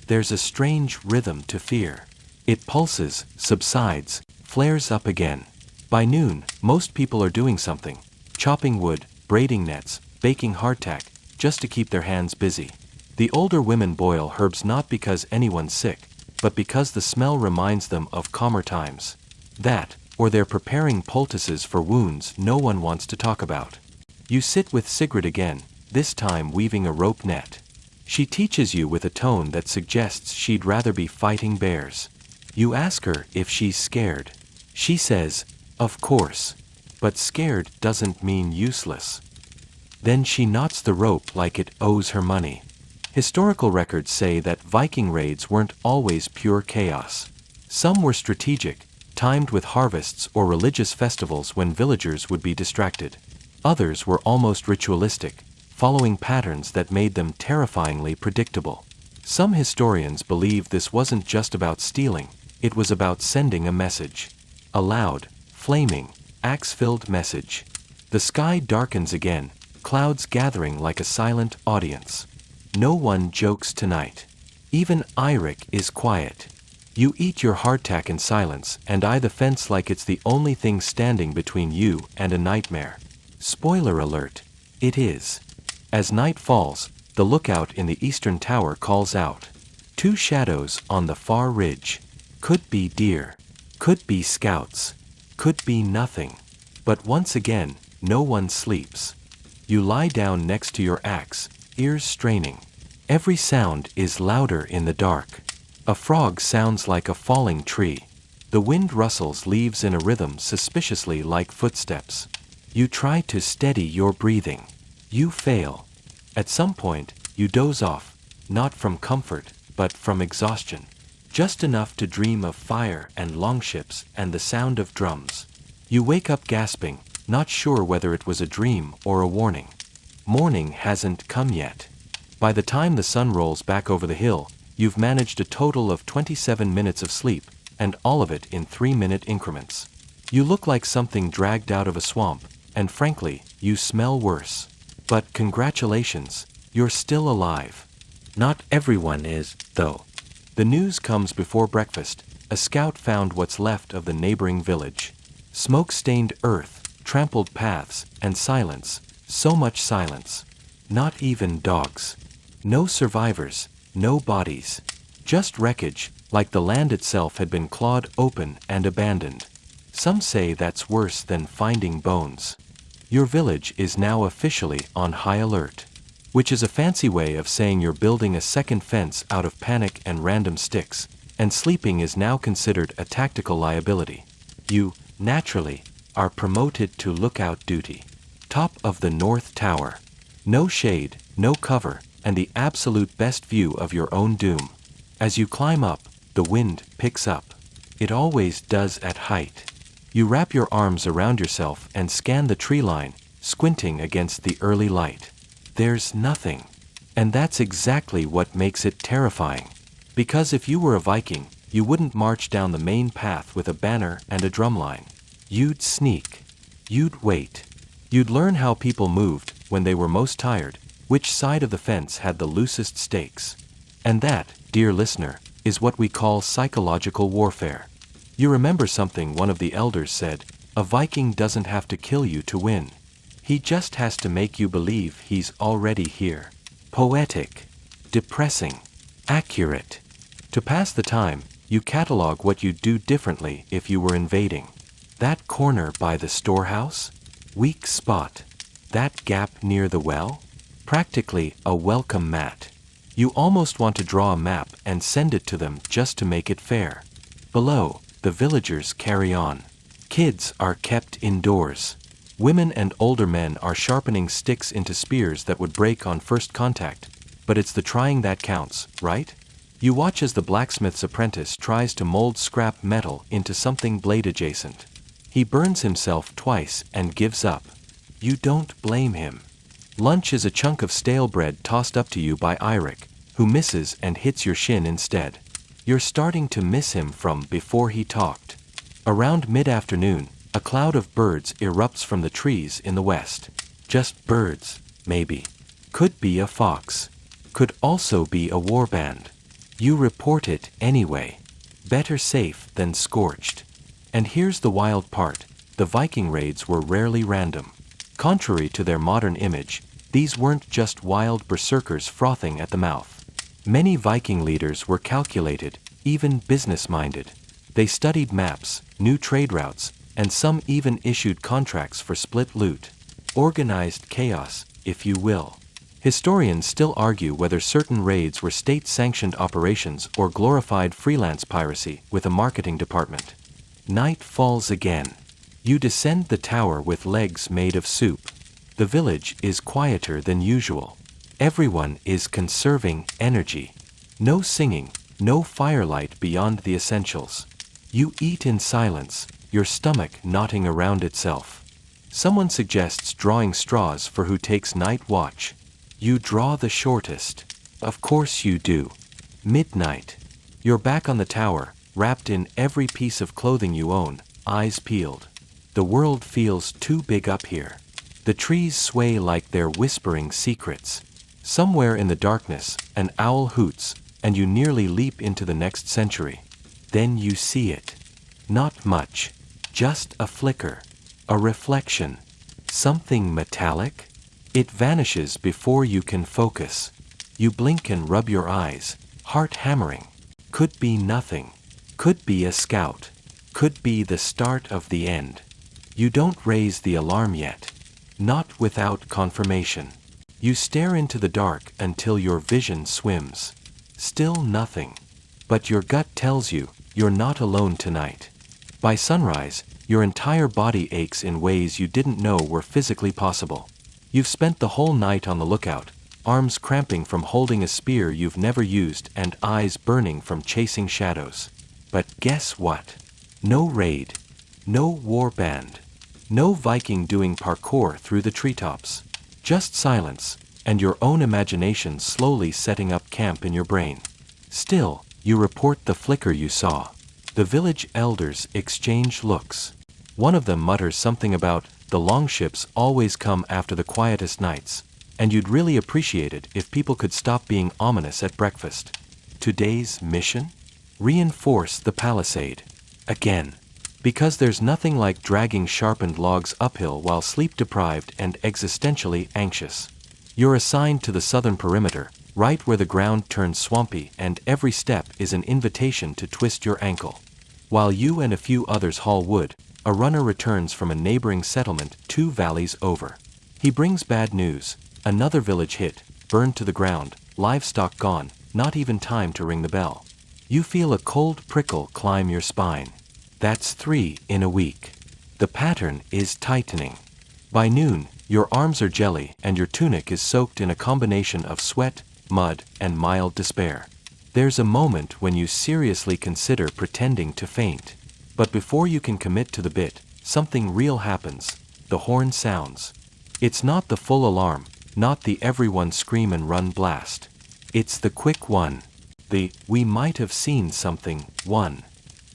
A: There's a strange rhythm to fear. It pulses, subsides, flares up again. By noon, most people are doing something. Chopping wood, braiding nets, baking hardtack, just to keep their hands busy. The older women boil herbs not because anyone's sick, but because the smell reminds them of calmer times. That, or they're preparing poultices for wounds no one wants to talk about. You sit with Sigrid again, this time weaving a rope net. She teaches you with a tone that suggests she'd rather be fighting bears. You ask her if she's scared. She says, of course. But scared doesn't mean useless. Then she knots the rope like it owes her money. Historical records say that Viking raids weren't always pure chaos. Some were strategic, timed with harvests or religious festivals when villagers would be distracted. Others were almost ritualistic, following patterns that made them terrifyingly predictable. Some historians believe this wasn't just about stealing, it was about sending a message. A loud, flaming, axe-filled message. The sky darkens again, clouds gathering like a silent audience. No one jokes tonight. Even Eirik is quiet. You eat your hardtack in silence and eye the fence like it's the only thing standing between you and a nightmare. Spoiler alert, it is. As night falls, the lookout in the eastern tower calls out. 2 shadows on the far ridge. Could be deer. Could be scouts. Could be nothing. But once again, no one sleeps. You lie down next to your axe, ears straining. Every sound is louder in the dark. A frog sounds like a falling tree. The wind rustles leaves in a rhythm suspiciously like footsteps. You try to steady your breathing. You fail. At some point, you doze off, not from comfort, but from exhaustion. Just enough to dream of fire and longships and the sound of drums. You wake up gasping, not sure whether it was a dream or a warning. Morning hasn't come yet. By the time the sun rolls back over the hill, you've managed a total of 27 minutes of sleep, and all of it in 3-minute increments. You look like something dragged out of a swamp, and frankly, you smell worse. But congratulations, you're still alive. Not everyone is, though. The news comes before breakfast. A scout found what's left of the neighboring village. Smoke-stained earth, trampled paths, and silence. So much silence. Not even dogs. No survivors, no bodies. Just wreckage, like the land itself had been clawed open and abandoned. Some say that's worse than finding bones. Your village is now officially on high alert, which is a fancy way of saying you're building a second fence out of panic and random sticks, and sleeping is now considered a tactical liability. You, naturally, are promoted to lookout duty. Top of the North Tower. No shade, no cover, and the absolute best view of your own doom. As you climb up, the wind picks up. It always does at height. You wrap your arms around yourself and scan the tree line, squinting against the early light. There's nothing. And that's exactly what makes it terrifying. Because if you were a Viking, you wouldn't march down the main path with a banner and a drumline. You'd sneak. You'd wait. You'd learn how people moved when they were most tired, which side of the fence had the loosest stakes. And that, dear listener, is what we call psychological warfare. You remember something one of the elders said, a Viking doesn't have to kill you to win. He just has to make you believe he's already here. Poetic. Depressing. Accurate. To pass the time, you catalog what you'd do differently if you were invading. That corner by the storehouse? Weak spot. That gap near the well? Practically a welcome mat. You almost want to draw a map and send it to them just to make it fair. Below, the villagers carry on. Kids are kept indoors. Women and older men are sharpening sticks into spears that would break on first contact. But it's the trying that counts, right? You watch as the blacksmith's apprentice tries to mold scrap metal into something blade-adjacent. He burns himself twice and gives up. You don't blame him. Lunch is a chunk of stale bread tossed up to you by Eirik, who misses and hits your shin instead. You're starting to miss him from before he talked. Around mid-afternoon, a cloud of birds erupts from the trees in the west. Just birds, maybe. Could be a fox. Could also be a warband. You report it anyway. Better safe than scorched. And here's the wild part. The Viking raids were rarely random. Contrary to their modern image, these weren't just wild berserkers frothing at the mouth. Many Viking leaders were calculated, even business-minded. They studied maps, knew trade routes, and some even issued contracts for split loot. Organized chaos, if you will. Historians still argue whether certain raids were state-sanctioned operations or glorified freelance piracy with a marketing department. Night falls again. You descend the tower with legs made of soup. The village is quieter than usual. Everyone is conserving energy. No singing, no firelight beyond the essentials. You eat in silence, your stomach knotting around itself. Someone suggests drawing straws for who takes night watch. You draw the shortest. Of course you do. Midnight. You're back on the tower, wrapped in every piece of clothing you own, eyes peeled. The world feels too big up here. The trees sway like they're whispering secrets. Somewhere in the darkness, an owl hoots, and you nearly leap into the next century. Then you see it. Not much. Just a flicker. A reflection. Something metallic? It vanishes before you can focus. You blink and rub your eyes, heart hammering. Could be nothing. Could be a scout. Could be the start of the end. You don't raise the alarm yet. Not without confirmation. You stare into the dark until your vision swims. Still nothing. But your gut tells you, you're not alone tonight. By sunrise, your entire body aches in ways you didn't know were physically possible. You've spent the whole night on the lookout, arms cramping from holding a spear you've never used and eyes burning from chasing shadows. But guess what? No raid. No warband. No Viking doing parkour through the treetops. Just silence, and your own imagination slowly setting up camp in your brain. Still, you report the flicker you saw. The village elders exchange looks. One of them mutters something about, the Longships always come after the quietest nights, and you'd really appreciate it if people could stop being ominous at breakfast. Today's mission? Reinforce the palisade. Again. Because there's nothing like dragging sharpened logs uphill while sleep-deprived and existentially anxious. You're assigned to the southern perimeter, right where the ground turns swampy and every step is an invitation to twist your ankle. While you and a few others haul wood, a runner returns from a neighboring settlement 2 valleys over. He brings bad news. Another village hit, burned to the ground, livestock gone, not even time to ring the bell. You feel a cold prickle climb your spine. That's 3 in a week. The pattern is tightening. By noon, your arms are jelly and your tunic is soaked in a combination of sweat, mud, and mild despair. There's a moment when you seriously consider pretending to faint. But before you can commit to the bit, something real happens. The horn sounds. It's not the full alarm, not the everyone scream and run blast. It's the quick one. The we might have seen something one.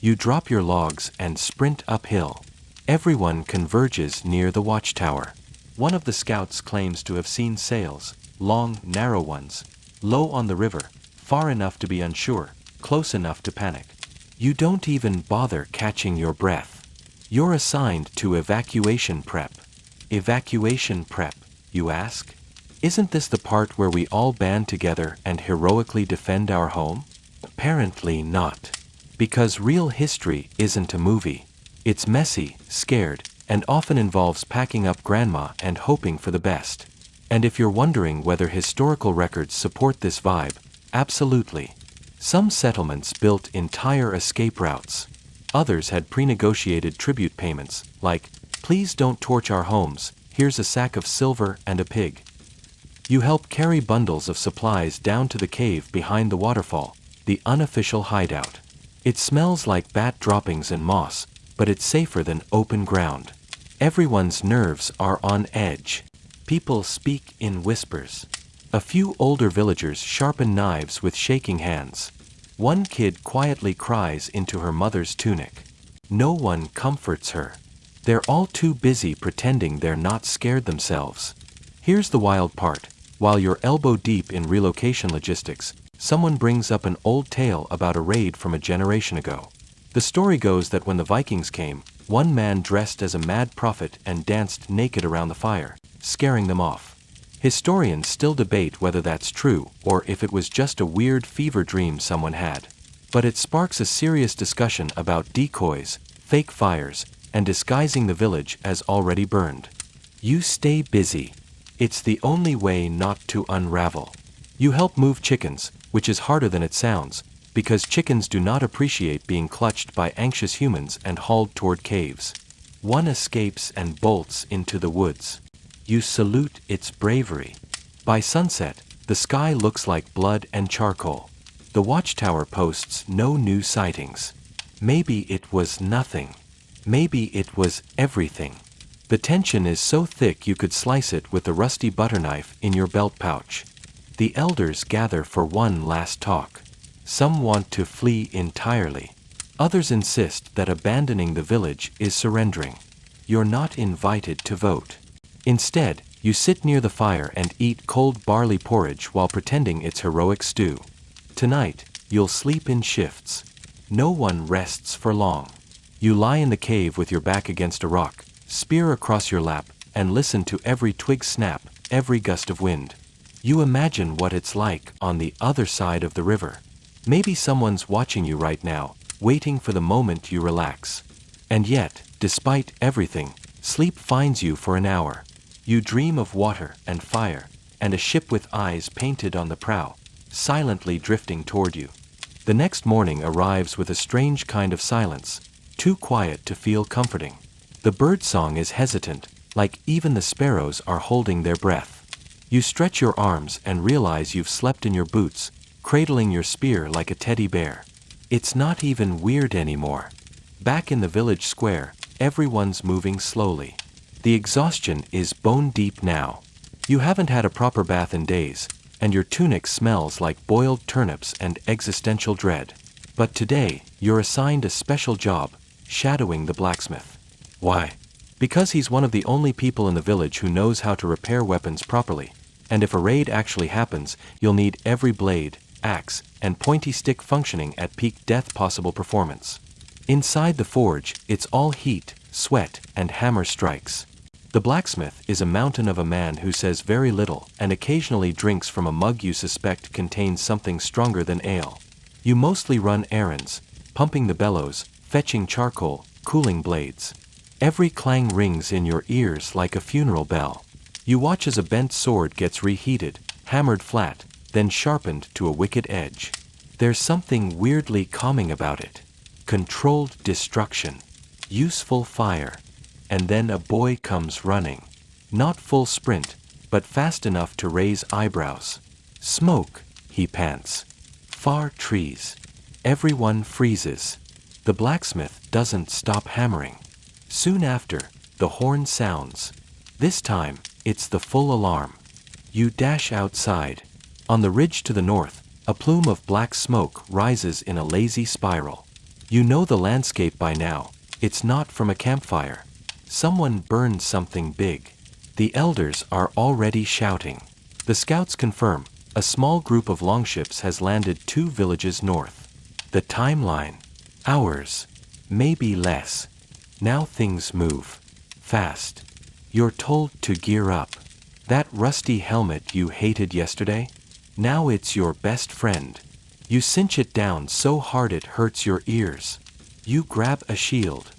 A: You drop your logs and sprint uphill. Everyone converges near the watchtower. One of the scouts claims to have seen sails, long, narrow ones, low on the river, far enough to be unsure, close enough to panic. You don't even bother catching your breath. You're assigned to evacuation prep. Evacuation prep, you ask? Isn't this the part where we all band together and heroically defend our home? Apparently not. Because real history isn't a movie. It's messy, scared, and often involves packing up grandma and hoping for the best. And if you're wondering whether historical records support this vibe, absolutely. Some settlements built entire escape routes. Others had pre-negotiated tribute payments, like, please don't torch our homes, here's a sack of silver and a pig. You help carry bundles of supplies down to the cave behind the waterfall, the unofficial hideout. It smells like bat droppings and moss, but it's safer than open ground. Everyone's nerves are on edge. People speak in whispers. A few older villagers sharpen knives with shaking hands. One kid quietly cries into her mother's tunic. No one comforts her. They're all too busy pretending they're not scared themselves. Here's the wild part. While you're elbow deep in relocation logistics, someone brings up an old tale about a raid from a generation ago. The story goes that when the Vikings came, one man dressed as a mad prophet and danced naked around the fire, scaring them off. Historians still debate whether that's true or if it was just a weird fever dream someone had. But it sparks a serious discussion about decoys, fake fires, and disguising the village as already burned. You stay busy. It's the only way not to unravel. You help move chickens, which is harder than it sounds, because chickens do not appreciate being clutched by anxious humans and hauled toward caves. One escapes and bolts into the woods. You salute its bravery. By sunset, the sky looks like blood and charcoal. The watchtower posts no new sightings. Maybe it was nothing. Maybe it was everything. The tension is so thick you could slice it with the rusty butter knife in your belt pouch. The elders gather for one last talk. Some want to flee entirely. Others insist that abandoning the village is surrendering. You're not invited to vote. Instead, you sit near the fire and eat cold barley porridge while pretending it's heroic stew. Tonight, you'll sleep in shifts. No one rests for long. You lie in the cave with your back against a rock, spear across your lap, and listen to every twig snap, every gust of wind. You imagine what it's like on the other side of the river. Maybe someone's watching you right now, waiting for the moment you relax. And yet, despite everything, sleep finds you for an hour. You dream of water and fire, and a ship with eyes painted on the prow, silently drifting toward you. The next morning arrives with a strange kind of silence, too quiet to feel comforting. The birdsong is hesitant, like even the sparrows are holding their breath. You stretch your arms and realize you've slept in your boots, cradling your spear like a teddy bear. It's not even weird anymore. Back in the village square, everyone's moving slowly. The exhaustion is bone deep now. You haven't had a proper bath in days, and your tunic smells like boiled turnips and existential dread. But today, you're assigned a special job, shadowing the blacksmith. Why? Because he's one of the only people in the village who knows how to repair weapons properly, and if a raid actually happens, you'll need every blade, axe, and pointy stick functioning at peak death possible performance. Inside the forge, it's all heat, sweat, and hammer strikes. The blacksmith is a mountain of a man who says very little and occasionally drinks from a mug you suspect contains something stronger than ale. You mostly run errands, pumping the bellows, fetching charcoal, cooling blades. Every clang rings in your ears like a funeral bell. You watch as a bent sword gets reheated, hammered flat, then sharpened to a wicked edge. There's something weirdly calming about it. Controlled destruction. Useful fire. And then a boy comes running. Not full sprint, but fast enough to raise eyebrows. Smoke, he pants. Far trees. Everyone freezes. The blacksmith doesn't stop hammering. Soon after, the horn sounds. This time, it's the full alarm. You dash outside. On the ridge to the north, a plume of black smoke rises in a lazy spiral. You know the landscape by now. It's not from a campfire. Someone burned something big. The elders are already shouting. The scouts confirm, a small group of longships has landed 2 villages north. The timeline. Hours. Maybe less. Now things move. Fast. You're told to gear up. That rusty helmet you hated yesterday? Now it's your best friend. You cinch it down so hard it hurts your ears. You grab a shield.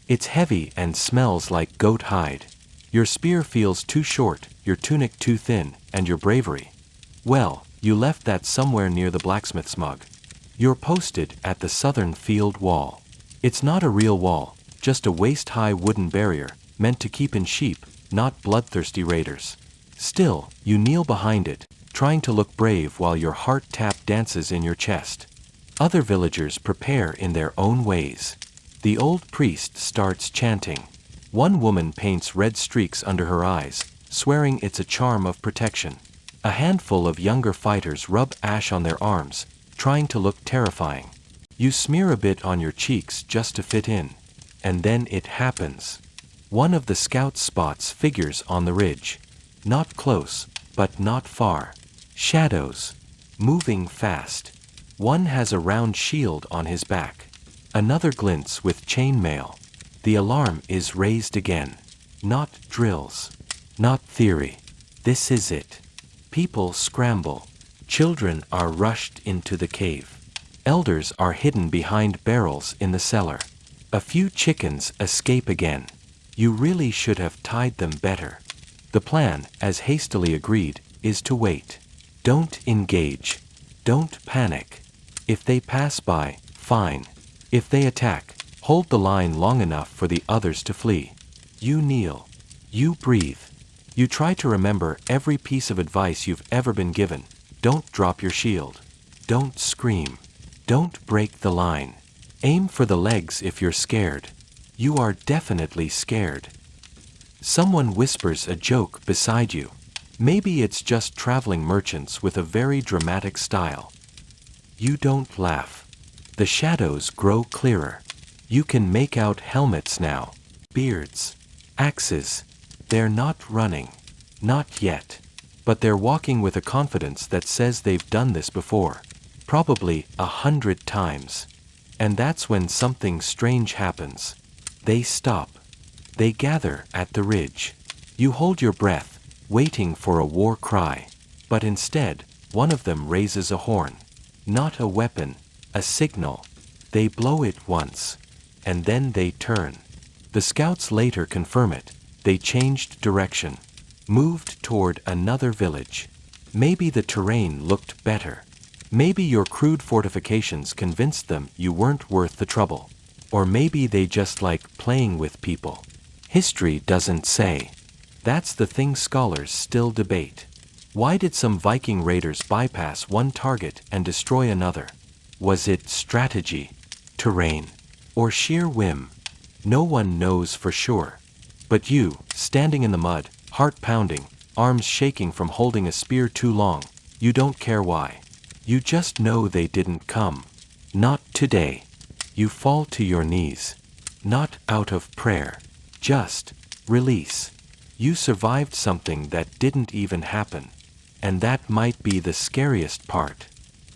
A: It's heavy and smells like goat hide. Your spear feels too short, your tunic too thin, and your bravery. Well, you left that somewhere near the blacksmith's mug. You're posted at the southern field wall. It's not a real wall, just a waist-high wooden barrier, meant to keep in sheep, not bloodthirsty raiders. Still, you kneel behind it, trying to look brave while your heart tap dances in your chest. Other villagers prepare in their own ways. The old priest starts chanting. One woman paints red streaks under her eyes, swearing it's a charm of protection. A handful of younger fighters rub ash on their arms, trying to look terrifying. You smear a bit on your cheeks just to fit in. And then it happens. One of the scouts spots figures on the ridge. Not close, but not far. Shadows. Moving fast. One has a round shield on his back. Another glints with chainmail. The alarm is raised again. Not drills. Not theory. This is it. People scramble. Children are rushed into the cave. Elders are hidden behind barrels in the cellar. A few chickens escape again. You really should have tied them better. The plan, as hastily agreed, is to wait. Don't engage. Don't panic. If they pass by, fine. If they attack, hold the line long enough for the others to flee. You kneel. You breathe. You try to remember every piece of advice you've ever been given. Don't drop your shield. Don't scream. Don't break the line. Aim for the legs if you're scared. You are definitely scared. Someone whispers a joke beside you. Maybe it's just traveling merchants with a very dramatic style. You don't laugh. The shadows grow clearer. You can make out helmets now. Beards. Axes. They're not running. Not yet. But they're walking with a confidence that says they've done this before. Probably 100 times. And that's when something strange happens. They stop. They gather at the ridge. You hold your breath, waiting for a war cry. But instead, one of them raises a horn. Not a weapon, a signal. They blow it once. And then they turn. The scouts later confirm it. They changed direction. Moved toward another village. Maybe the terrain looked better. Maybe your crude fortifications convinced them you weren't worth the trouble. Or maybe they just like playing with people. History doesn't say. That's the thing scholars still debate. Why did some Viking raiders bypass one target and destroy another? Was it strategy, terrain, or sheer whim? No one knows for sure. But you, standing in the mud, heart pounding, arms shaking from holding a spear too long, you don't care why. You just know they didn't come. Not today. You fall to your knees. Not out of prayer. Just release. You survived something that didn't even happen. And that might be the scariest part.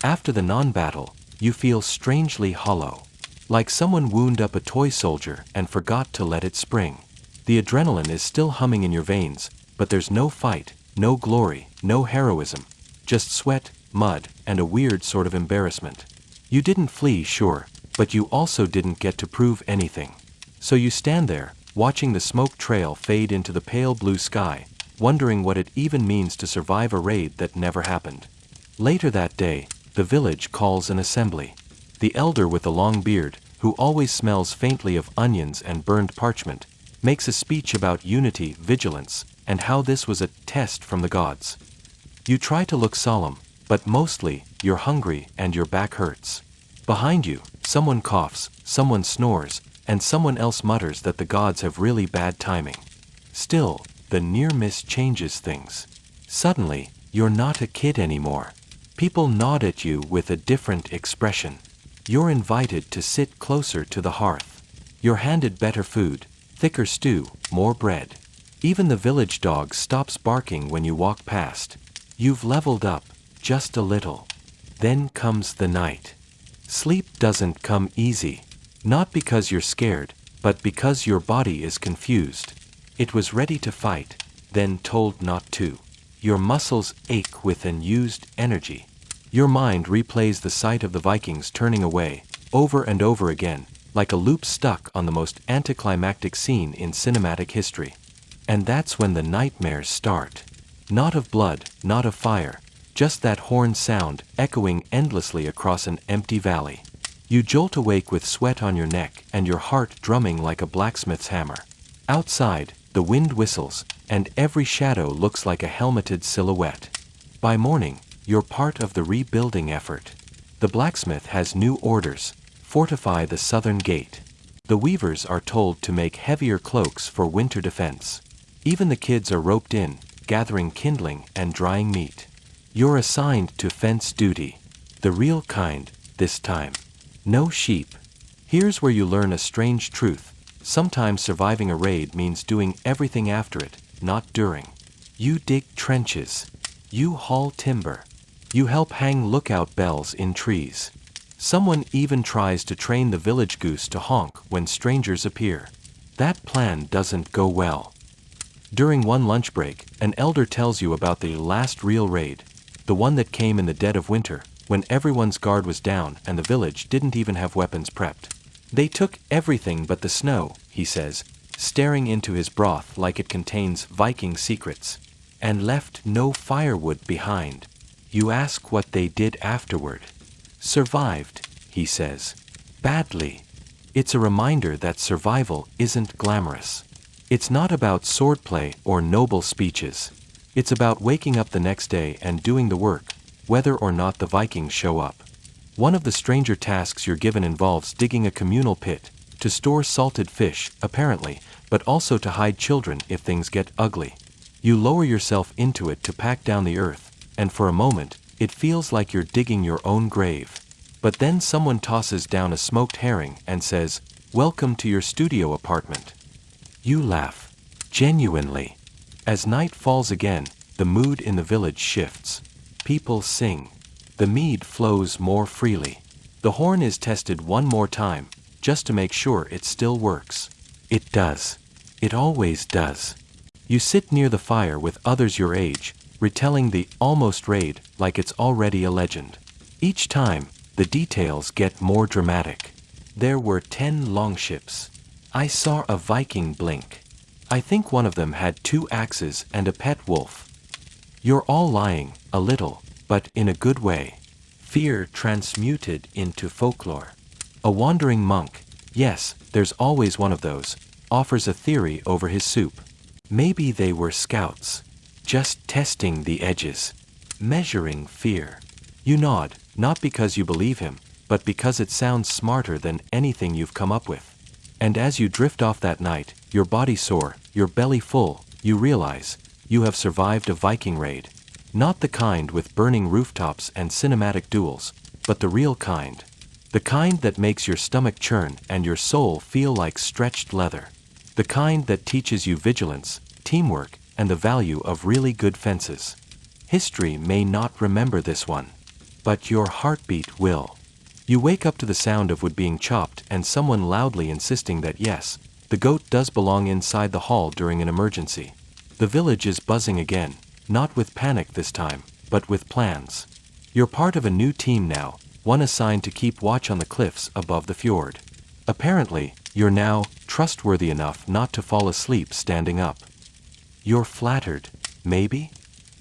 A: After the non-battle, you feel strangely hollow. Like someone wound up a toy soldier and forgot to let it spring. The adrenaline is still humming in your veins, but there's no fight, no glory, no heroism. Just sweat, mud, and a weird sort of embarrassment. You didn't flee, sure, but you also didn't get to prove anything. So you stand there, watching the smoke trail fade into the pale blue sky, wondering what it even means to survive a raid that never happened. Later that day, the village calls an assembly. The elder with the long beard, who always smells faintly of onions and burned parchment, makes a speech about unity, vigilance, and how this was a test from the gods. You try to look solemn, but mostly, you're hungry and your back hurts. Behind you, someone coughs, someone snores, and someone else mutters that the gods have really bad timing. Still, the near miss changes things. Suddenly, you're not a kid anymore. People nod at you with a different expression. You're invited to sit closer to the hearth. You're handed better food, thicker stew, more bread. Even the village dog stops barking when you walk past. You've leveled up, just a little. Then comes the night. Sleep doesn't come easy. Not because you're scared, but because your body is confused. It was ready to fight, then told not to. Your muscles ache with unused energy. Your mind replays the sight of the Vikings turning away, over and over again, like a loop stuck on the most anticlimactic scene in cinematic history. And that's when the nightmares start. Not of blood, not of fire, just that horn sound echoing endlessly across an empty valley. You jolt awake with sweat on your neck and your heart drumming like a blacksmith's hammer. Outside, the wind whistles, and every shadow looks like a helmeted silhouette. By morning, you're part of the rebuilding effort. The blacksmith has new orders: fortify the southern gate. The weavers are told to make heavier cloaks for winter defense. Even the kids are roped in, gathering kindling and drying meat. You're assigned to fence duty. The real kind, this time. No sheep. Here's where you learn a strange truth. Sometimes surviving a raid means doing everything after it, not during. You dig trenches. You haul timber. You help hang lookout bells in trees. Someone even tries to train the village goose to honk when strangers appear. That plan doesn't go well. During one lunch break, an elder tells you about the last real raid, the one that came in the dead of winter, when everyone's guard was down and the village didn't even have weapons prepped. They took everything but the snow, he says, staring into his broth like it contains Viking secrets, and left no firewood behind. You ask what they did afterward. Survived, he says. Badly. It's a reminder that survival isn't glamorous. It's not about swordplay or noble speeches. It's about waking up the next day and doing the work, whether or not the Vikings show up. One of the stranger tasks you're given involves digging a communal pit, to store salted fish, apparently, but also to hide children if things get ugly. You lower yourself into it to pack down the earth, and for a moment, it feels like you're digging your own grave. But then someone tosses down a smoked herring and says, "Welcome to your studio apartment." You laugh. Genuinely. As night falls again, the mood in the village shifts. People sing. The mead flows more freely. The horn is tested one more time, just to make sure it still works. It does. It always does. You sit near the fire with others your age, retelling the almost raid like it's already a legend. Each time, the details get more dramatic. There were 10 longships. I saw a Viking blink. I think one of them had 2 axes and a pet wolf. You're all lying, a little, but in a good way. Fear transmuted into folklore. A wandering monk, yes, there's always one of those, offers a theory over his soup. Maybe they were scouts. Just testing the edges. Measuring fear. You nod, not because you believe him, but because it sounds smarter than anything you've come up with. And as you drift off that night, your body sore, your belly full, you realize, you have survived a Viking raid. Not the kind with burning rooftops and cinematic duels, but the real kind. The kind that makes your stomach churn and your soul feel like stretched leather. The kind that teaches you vigilance, teamwork, and the value of really good fences. History may not remember this one, but your heartbeat will. You wake up to the sound of wood being chopped and someone loudly insisting that yes, the goat does belong inside the hall during an emergency. The village is buzzing again, not with panic this time, but with plans. You're part of a new team now, one assigned to keep watch on the cliffs above the fjord. Apparently, you're now trustworthy enough not to fall asleep standing up. You're flattered, maybe?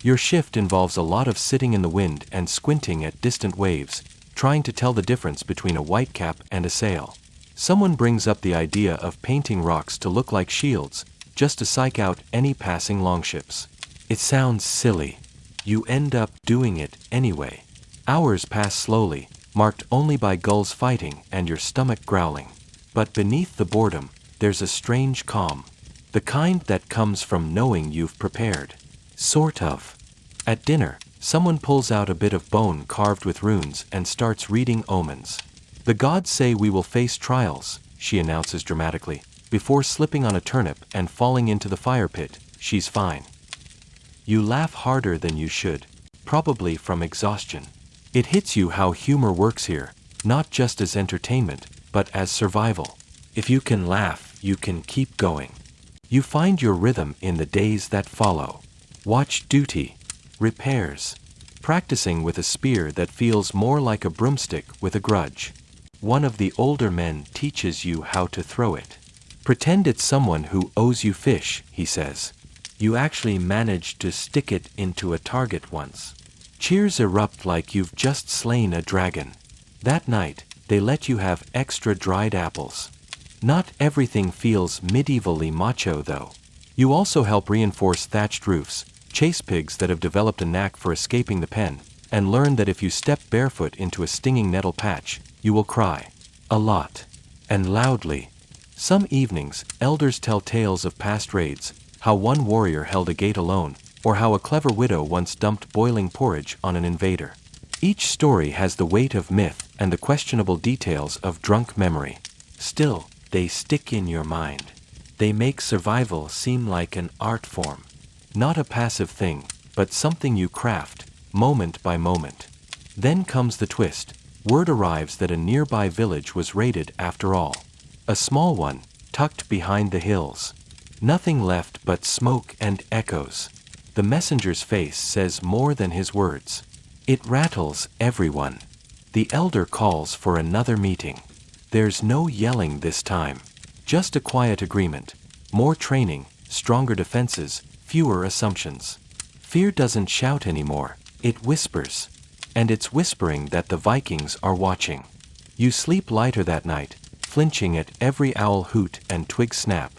A: Your shift involves a lot of sitting in the wind and squinting at distant waves, trying to tell the difference between a whitecap and a sail. Someone brings up the idea of painting rocks to look like shields, just to psych out any passing longships. It sounds silly. You end up doing it anyway. Hours pass slowly, marked only by gulls fighting and your stomach growling. But beneath the boredom, there's a strange calm. The kind that comes from knowing you've prepared. Sort of. At dinner, someone pulls out a bit of bone carved with runes and starts reading omens. The gods say we will face trials, she announces dramatically, before slipping on a turnip and falling into the fire pit. She's fine. You laugh harder than you should, probably from exhaustion. It hits you how humor works here, not just as entertainment, but as survival. If you can laugh, you can keep going. You find your rhythm in the days that follow. Watch duty. Repairs. Practicing with a spear that feels more like a broomstick with a grudge. One of the older men teaches you how to throw it. Pretend it's someone who owes you fish, he says. You actually managed to stick it into a target once. Cheers erupt like you've just slain a dragon. That night, they let you have extra dried apples. Not everything feels medievally macho though. You also help reinforce thatched roofs, chase pigs that have developed a knack for escaping the pen, and learn that if you step barefoot into a stinging nettle patch, you will cry. A lot. And loudly. Some evenings, elders tell tales of past raids, how one warrior held a gate alone, or how a clever widow once dumped boiling porridge on an invader. Each story has the weight of myth and the questionable details of drunk memory. Still, they stick in your mind. They make survival seem like an art form. Not a passive thing, but something you craft, moment by moment. Then comes the twist. Word arrives that a nearby village was raided after all. A small one, tucked behind the hills. Nothing left but smoke and echoes. The messenger's face says more than his words. It rattles everyone. The elder calls for another meeting. There's no yelling this time. Just a quiet agreement. More training, stronger defenses, fewer assumptions. Fear doesn't shout anymore, it whispers. And it's whispering that the Vikings are watching. You sleep lighter that night, flinching at every owl hoot and twig snap.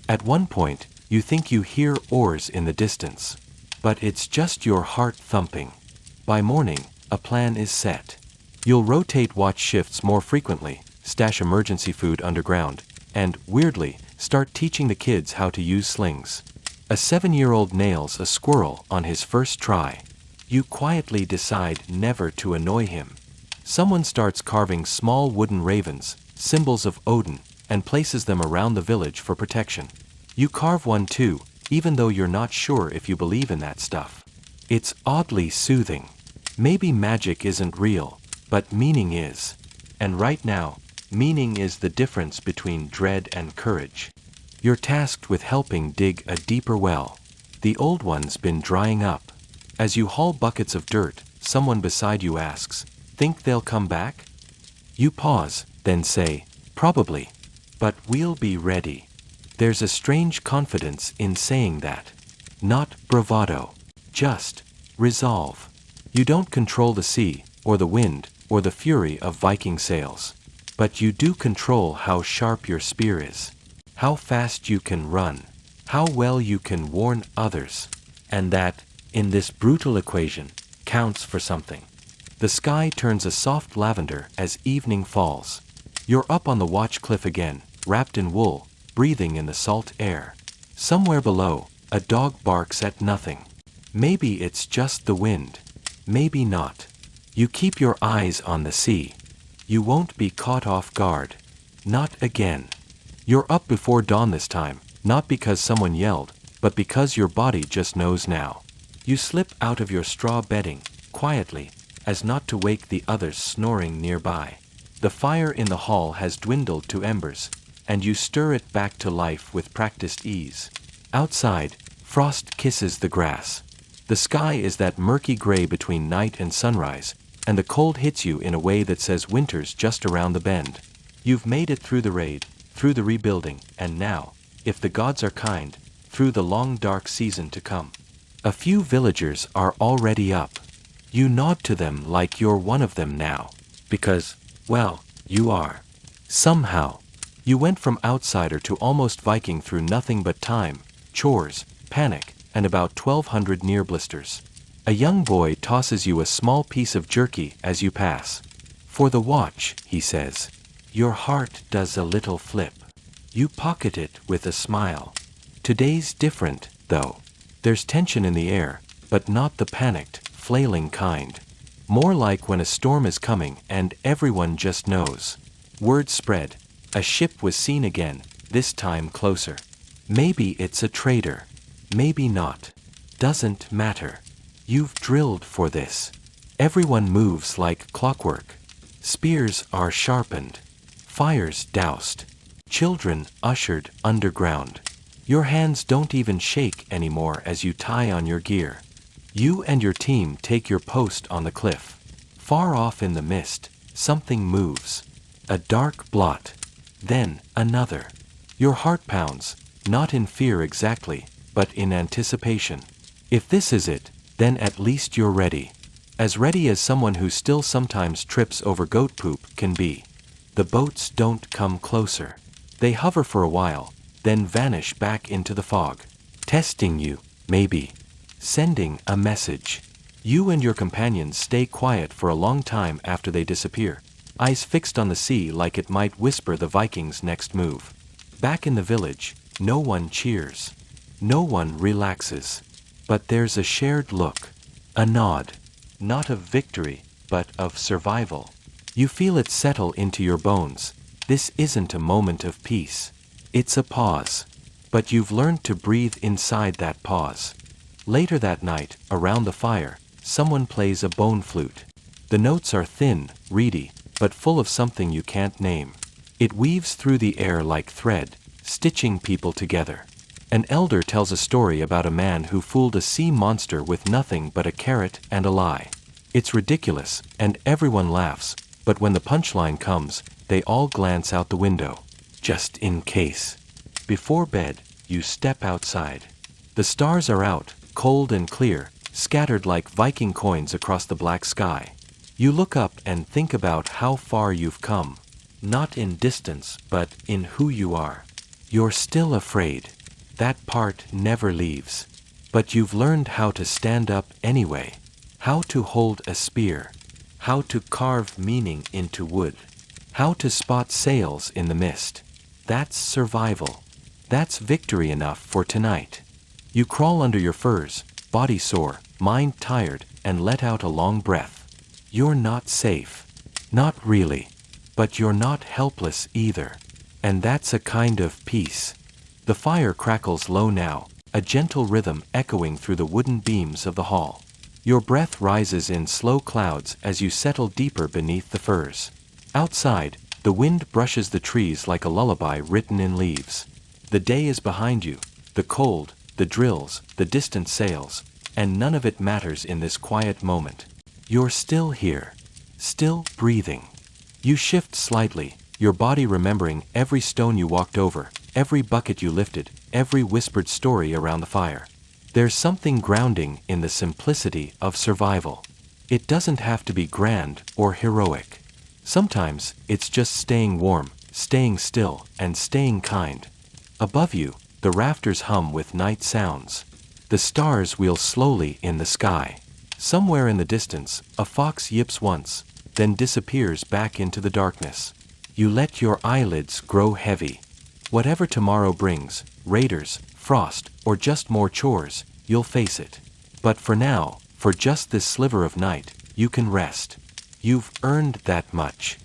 A: At one point, you think you hear oars in the distance. But it's just your heart thumping. By morning, a plan is set. You'll rotate watch shifts more frequently, stash emergency food underground, and, weirdly, start teaching the kids how to use slings. A 7-year-old nails a squirrel on his first try. You quietly decide never to annoy him. Someone starts carving small wooden ravens, symbols of Odin, and places them around the village for protection. You carve one too, even though you're not sure if you believe in that stuff. It's oddly soothing. Maybe magic isn't real, but meaning is. And right now, meaning is the difference between dread and courage. You're tasked with helping dig a deeper well. The old one's been drying up. As you haul buckets of dirt, someone beside you asks, "Think they'll come back?" You pause, then say, "Probably. But we'll be ready." There's a strange confidence in saying that. Not bravado. Just resolve. You don't control the sea, or the wind, or the fury of Viking sails. But you do control how sharp your spear is, how fast you can run, how well you can warn others. And that, in this brutal equation, counts for something. The sky turns a soft lavender as evening falls. You're up on the watch cliff again, wrapped in wool, breathing in the salt air. Somewhere below, a dog barks at nothing. Maybe it's just the wind. Maybe not. You keep your eyes on the sea. You won't be caught off guard. Not again. You're up before dawn this time, not because someone yelled, but because your body just knows now. You slip out of your straw bedding, quietly, as not to wake the others snoring nearby. The fire in the hall has dwindled to embers, and you stir it back to life with practiced ease. Outside, frost kisses the grass. The sky is that murky gray between night and sunrise, and the cold hits you in a way that says winter's just around the bend. You've made it through the raid, through the rebuilding, and now, if the gods are kind, through the long dark season to come. A few villagers are already up. You nod to them like you're one of them now, because, well, you are. Somehow. You went from outsider to almost Viking through nothing but time, chores, panic, and about 1,200 near blisters. A young boy tosses you a small piece of jerky as you pass. "For the watch," he says. Your heart does a little flip. You pocket it with a smile. Today's different, though. There's tension in the air, but not the panicked, flailing kind. More like when a storm is coming and everyone just knows. Word spread. A ship was seen again, this time closer. Maybe it's a trader. Maybe not. Doesn't matter. You've drilled for this. Everyone moves like clockwork. Spears are sharpened. Fires doused. Children ushered underground. Your hands don't even shake anymore as you tie on your gear. You and your team take your post on the cliff. Far off in the mist, something moves. A dark blot. Then another. Your heart pounds, not in fear exactly, but in anticipation. If this is it, then at least you're ready. As ready as someone who still sometimes trips over goat poop can be. The boats don't come closer. They hover for a while, then vanish back into the fog. Testing you, maybe. Sending a message. You and your companions stay quiet for a long time after they disappear, eyes fixed on the sea like it might whisper the Vikings' next move. Back in the village, no one cheers. No one relaxes. But there's a shared look. A nod. Not of victory, but of survival. You feel it settle into your bones. This isn't a moment of peace. It's a pause. But you've learned to breathe inside that pause. Later that night, around the fire, someone plays a bone flute. The notes are thin, reedy, but full of something you can't name. It weaves through the air like thread, stitching people together. An elder tells a story about a man who fooled a sea monster with nothing but a carrot and a lie. It's ridiculous, and everyone laughs, but when the punchline comes, they all glance out the window. Just in case. Before bed, you step outside. The stars are out, cold and clear, scattered like Viking coins across the black sky. You look up and think about how far you've come. Not in distance, but in who you are. You're still afraid. That part never leaves. But you've learned how to stand up anyway. How to hold a spear. How to carve meaning into wood. How to spot sails in the mist. That's survival. That's victory enough for tonight. You crawl under your furs, body sore, mind tired, and let out a long breath. You're not safe. Not really. But you're not helpless either. And that's a kind of peace. The fire crackles low now, a gentle rhythm echoing through the wooden beams of the hall. Your breath rises in slow clouds as you settle deeper beneath the furs. Outside, the wind brushes the trees like a lullaby written in leaves. The day is behind you, the cold, the drills, the distant sails, and none of it matters in this quiet moment. You're still here, still breathing. You shift slightly, your body remembering every stone you walked over, every bucket you lifted, every whispered story around the fire. There's something grounding in the simplicity of survival. It doesn't have to be grand or heroic. Sometimes, it's just staying warm, staying still, and staying kind. Above you, the rafters hum with night sounds. The stars wheel slowly in the sky. Somewhere in the distance, a fox yips once, then disappears back into the darkness. You let your eyelids grow heavy. Whatever tomorrow brings, raiders, frost, or just more chores, you'll face it. But for now, for just this sliver of night, you can rest. You've earned that much.